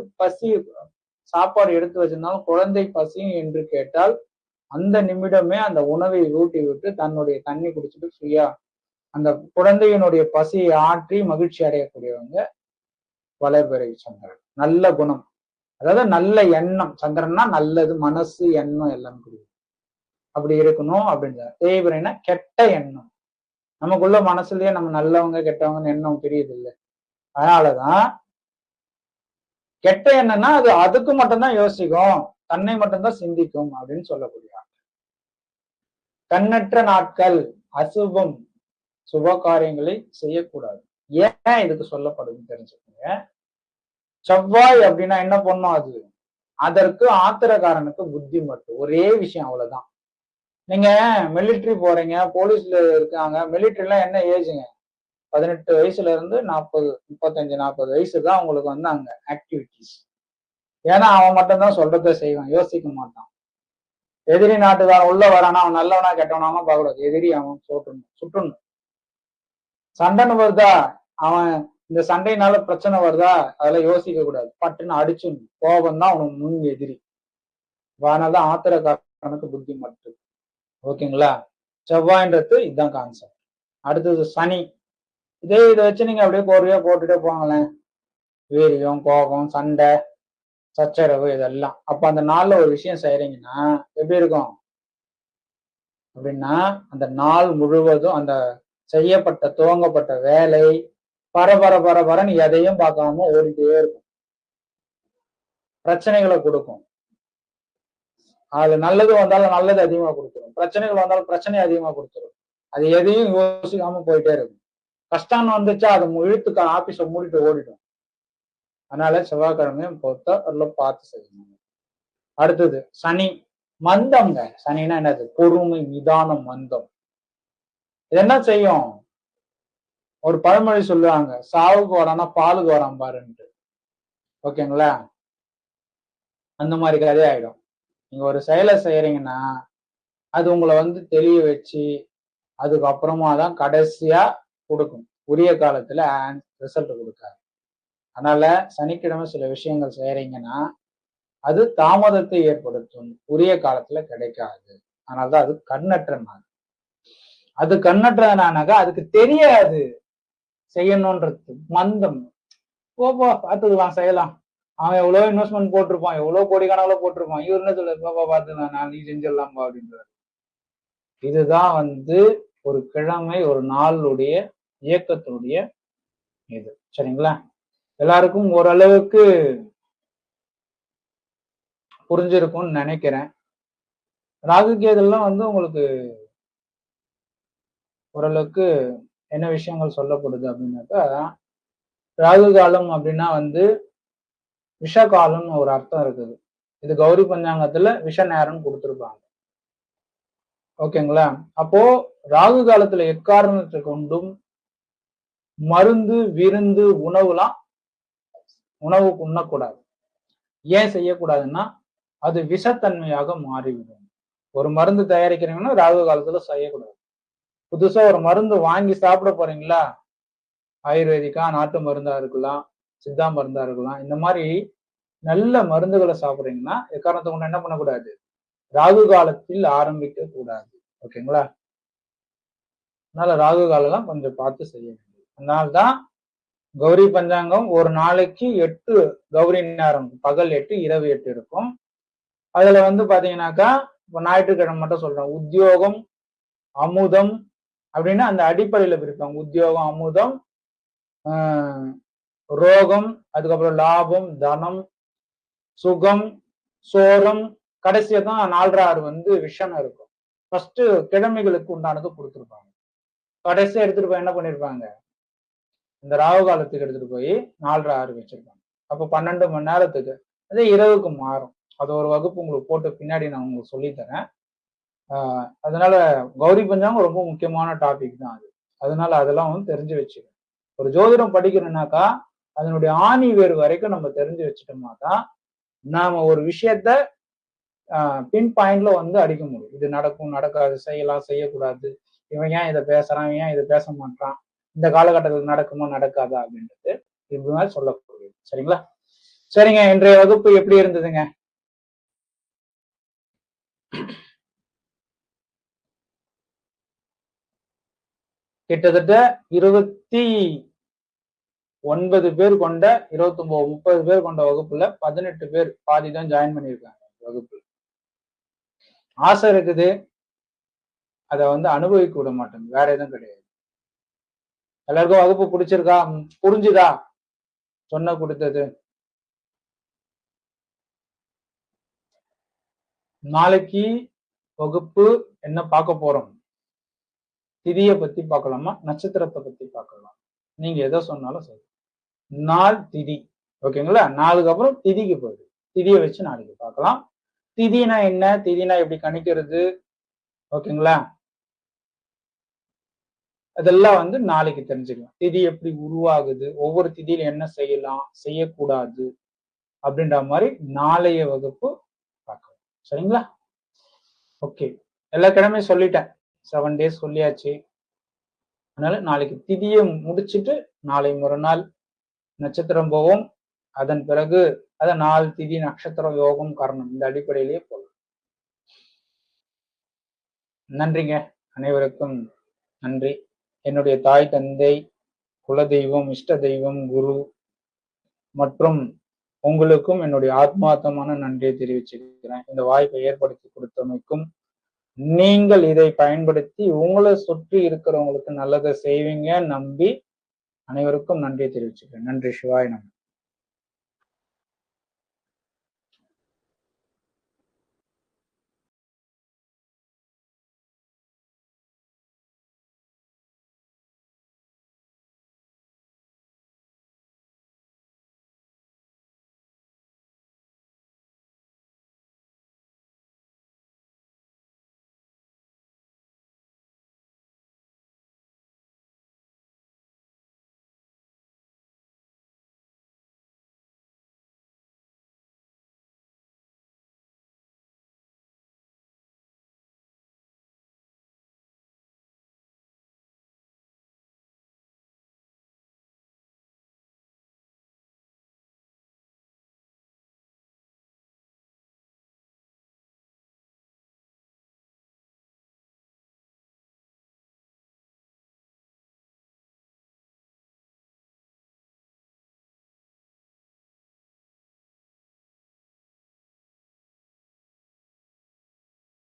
சாப்பாடு எடுத்து வச்சிருந்தாலும் குழந்தை பசியும் என்று கேட்டால் அந்த நிமிடமே அந்த உணவை ஊட்டி விட்டு தன்னுடைய தண்ணி குடிச்சிட்டு ஃப்ரீயா அந்த குழந்தையினுடைய பசியை ஆற்றி மகிழ்ச்சி அடையக்கூடியவங்க வளர்பிறை சந்திரன். நல்ல குணம், அதாவது நல்ல எண்ணம். சந்திரன்னா நல்லது, மனசு, எண்ணம் எல்லாம் புரியும். அப்படி இருக்கணும் அப்படின்றார். தேய்பிரைனா கெட்ட எண்ணம். நமக்குள்ள மனசுலயே நம்ம நல்லவங்க கெட்டவங்கன்னு எண்ணம் தெரியுது இல்லை. அதனாலதான் கெட்ட எண்ணம்னா அது அதுக்கு மட்டும்தான் யோசிக்கும், தன்னை மட்டும்தான் சிந்திக்கும் அப்படின்னு சொல்லக்கூடியார். கண்ணற்ற நாட்கள் அசுபம், சுப காரியங்களை செய்யக்கூடாது. ஏன் இதுக்கு சொல்லப்படுதுன்னு தெரிஞ்சுக்கோங்க. செவ்வாய் அப்படின்னா என்ன பண்ணும்? அது அதற்கு ஆத்திரக்காரனுக்கு புத்தி மட்டும், ஒரே விஷயம், அவ்வளவுதான். நீங்க மிலிட்ரி போறீங்க, போலீஸ்ல இருக்காங்க. மிலிட்ரி எல்லாம் என்ன ஏஜுங்க? 18 வயசுல இருந்து 40, 35, 40 வயசு தான் உங்களுக்கு வந்து அங்க ஆக்டிவிட்டிஸ். ஏன்னா அவன் மட்டும்தான் சொல்றதை செய்வான், யோசிக்க மாட்டான். எதிரி நாட்டுக்காரன் உள்ள வரானா அவன் நல்லவனா கெட்டவனாலும் பார்க்கக்கூடாது. எதிரி அவன் சுட்டணும். சண்டைன்னு வருதா, அவன் இந்த சண்டையினால பிரச்சனை வருதா, அதெல்லாம் யோசிக்க கூடாது. பட்டுன்னு அடிச்சுன்னு கோபம் தான் அவனுக்கு முன் எதிரி. அதனாலதான் ஆத்திரக்காரனுக்கு புத்தி மட்டும். ஓகேங்களா? செவ்வாய்ன்றது இதுதான் கான்செப்ட். அடுத்தது சனி. இதை வச்சு நீங்க அப்படியே கோர்வையா போட்டுட்டே போங்களேன். வீரியம், கோபம், சண்டை, சச்சரவு இதெல்லாம். அப்ப அந்த நாள்ல ஒரு விஷயம் செய்யறீங்கன்னா எப்படி இருக்கும் அப்படின்னா, அந்த நாள் முழுவதும் அந்த செய்யப்பட்ட துவங்கப்பட்ட வேலை பரபரன்னு எதையும் பார்க்காம ஓடிட்டே இருக்கும். பிரச்சனைகளை கொடுக்கும். அது நல்லது வந்தாலும் நல்லது அதிகமா கொடுத்துரும், பிரச்சனைகள் வந்தாலும் பிரச்சனை அதிகமா கொடுத்துரும். அது எதையும் யோசிக்காம போயிட்டே இருக்கும். கஷ்டம் வந்துச்சா அது இழுத்துக்க ஆபீஸ மூடிட்டு ஓடிடும். அதனால செவ்வாய்க்கிழமையும் பொறுத்த பார்த்து செய்யணும். அடுத்தது சனி மந்தம்ங்க. சனின்னா என்னது? பொறுமை, நிதானம், மந்தம். இது என்ன செய்யும்? ஒரு பழமொழி சொல்லுவாங்க, சாவுக்கு வரானா பாலுக்கு வரான் பாருன்ட்டு. ஓகேங்களா? அந்த மாதிரி கதையாயிடும். நீங்க ஒரு செயலை செய்யறீங்கன்னா அது உங்களை வந்து தெளிய வச்சு அதுக்கப்புறமா தான் கடைசியா கொடுக்கும். உரிய காலத்துல ரிசல்ட் கொடுக்காது. அதனால சனிக்கிழமை சில விஷயங்கள் செய்யறீங்கன்னா அது தாமதத்தை ஏற்படுத்தும், உரிய காலத்துல கிடைக்காது. அதனாலதான் அது கண்ணற்ற நாள். அது கண்ணற்றனானாக்கா அதுக்கு தெரியாது செய்யணும்ன்றது. மந்தம், போப்பா பார்த்துக்கலாம் செய்யலாம், அவன் எவ்வளவு இன்வெஸ்ட்மெண்ட் போட்டிருப்பான், எவ்வளவு கோடிக்கணக்கில் போட்டிருப்பான், இவர் என்ன சொல்ல பாப்பா பார்த்து நான் நீ செஞ்சிடலாம்பா அப்படின்றாரு. இதுதான் வந்து ஒரு கிழமை ஒரு நாளுடைய இயக்கத்தினுடைய இது. சரிங்களா? எல்லாருக்கும் ஓரளவுக்கு புரிஞ்சிருக்கும்னு நினைக்கிறேன். ராகு கேதுலாம் வந்து உங்களுக்கு ஓரளவுக்கு என்ன விஷயங்கள் சொல்லப்படுது அப்படின்னாக்கா, ராகு காலம் அப்படின்னா வந்து விஷகாலம்னு ஒரு அர்த்தம் இருக்குது. இது கௌரி பஞ்சாங்கத்துல விஷ நேரம்னு கொடுத்துருப்பாங்க. ஓகேங்களா? அப்போ ராகு காலத்துல எக்காரணத்தை கொண்டும் மருந்து, விருந்து, உணவுக்கு உண்ணக்கூடாது. ஏன் செய்யக்கூடாதுன்னா அது விஷத்தன்மையாக மாறிவிடும். ஒரு மருந்து தயாரிக்கிறீங்கன்னா ராகு காலத்துல செய்யக்கூடாது. புதுசா ஒரு மருந்து வாங்கி சாப்பிட போறீங்களா, ஆயுர்வேதிக்கா, நாட்டு மருந்தா இருக்கலாம், சித்தா மருந்தா இருக்கலாம், இந்த மாதிரி நல்ல மருந்துகளை சாப்பிடுறீங்கன்னா எக்காரணத்தை கொண்டு என்ன பண்ணக்கூடாது, ராகு காலத்தில் ஆரம்பிக்க கூடாது. ஓகேங்களா? அதனால ராகு காலம் கொஞ்சம் பார்த்து செய்ய வேண்டியது. அதனால்தான் கௌரி பஞ்சாங்கம் ஒரு நாளைக்கு 8 கௌரி நேரம், பகல் 8 இரவு 8 இருக்கும். அதுல வந்து பாத்தீங்கன்னாக்கா இப்ப ஞாயிற்றுக்கிழமை மட்டும் சொல்றேன், உத்தியோகம், அமுதம் அப்படின்னு அந்த அடிப்படையில பிரிப்பாங்க. உத்தியோகம், அமுதம், ரோகம், அதுக்கப்புறம் லாபம், தனம், சுகம், சோரம், கடைசியா தான் 4.6 வந்து விஷம் இருக்கும். ஃபர்ஸ்ட் கிழமைகளுக்கு உண்டானது கொடுத்துருப்பாங்க. கடைசியா எடுத்துட்டு போய் என்ன பண்ணிருப்பாங்க, இந்த ராகு காலத்துக்கு எடுத்துட்டு போய் 4.6 வச்சிருப்பாங்க. அப்ப 12 மணி நேரத்துக்கு அதே இரவுக்கு மாறும். அது ஒரு வகுப்பு உங்களுக்கு போட்டு பின்னாடி நான் உங்களுக்கு சொல்லித்தரேன். அதனால கௌரி பஞ்சாங்கம் ரொம்ப முக்கியமான டாபிக் தான் அது. அதனால அதெல்லாம் வந்து தெரிஞ்சு வச்சுக்கணும். ஒரு ஜோதிடம் படிக்கணும்னாக்கா அதனுடைய ஆணி வேறு வரைக்கும் நம்ம தெரிஞ்சு வச்சுட்டோம்னா தான் நாம ஒரு விஷயத்த பின் பாயிண்ட்ல வந்து அடிக்க முடியும். இது நடக்கும், நடக்காது, செய்யலாம், செய்யக்கூடாது, இவன் ஏன் இதை பேசுறான், இவன் ஏன் இதை பேச மாட்டான், இந்த காலகட்டத்தில் நடக்குமா நடக்காதா அப்படின்றது இது மாதிரி சொல்லக்கூடியது. சரிங்களா? சரிங்க, இன்றைய வகுப்பு எப்படி இருந்ததுங்க? கிட்டத்தட்ட 29 பேர் கொண்ட 29 30 பேர் கொண்ட வகுப்புல 18 பேர் பாதி தான் ஜாயின் பண்ணியிருக்காங்க வகுப்பு. ஆசை இருக்குது, அதை அனுபவிக்க விட மாட்டேங்க, வேற எதுவும் கிடையாது. எல்லாருக்கும் வகுப்பு பிடிச்சிருக்கா, புரிஞ்சுதா சொன்ன கொடுத்தது? நாளைக்கு வகுப்பு என்ன பார்க்க போறோம்? திதியை பத்தி பார்க்கலாமா, நட்சத்திரத்தை பத்தி பார்க்கலாம்? நீங்க எதை சொன்னாலும் சரி. நாள் திதி, ஓகேங்களா? நாளுக்கு அப்புறம் திதிக்கு போகுது. திதியை வச்சு நாளைக்கு பார்க்கலாம். திதினா என்ன, திதினா எப்படி கணிக்கிறது, ஓகேங்களா? அதெல்லாம் நாளைக்கு தெரிஞ்சுக்கலாம். திதி எப்படி உருவாகுது, ஒவ்வொரு திதியில என்ன செய்யலாம் செய்யக்கூடாது அப்படின்ற மாதிரி நாளைய வகுப்பு பார்க்கலாம். சரிங்களா? ஓகே, எல்லா கிழமையும் சொல்லிட்டேன், 7 days சொல்லியாச்சு. அதனால நாளைக்கு திதியை முடிச்சுட்டு நாளை மறுநாள் நட்சத்திரம் போவோம். அதன் பிறகு நாள் திதி நட்சத்திரம் யோகம் கரணம் இந்த அடிப்படையிலேயே போகலாம். நன்றிங்க, அனைவருக்கும் நன்றி. என்னுடைய தாய் தந்தை, குலதெய்வம், இஷ்ட தெய்வம், குரு மற்றும் உங்களுக்கும் என்னுடைய ஆத்மார்த்தமான நன்றியை தெரிவிச்சுக்கிறேன். இந்த வாய்ப்பை ஏற்படுத்தி கொடுத்தமைக்கும், நீங்கள் இதை பயன்படுத்தி உங்களை சுற்றி இருக்கிறவங்களுக்கு நல்லதை செய்வீங்க நம்பி அனைவருக்கும் நன்றியை தெரிவிச்சுக்கிறேன். நன்றி. சிவாய நமः.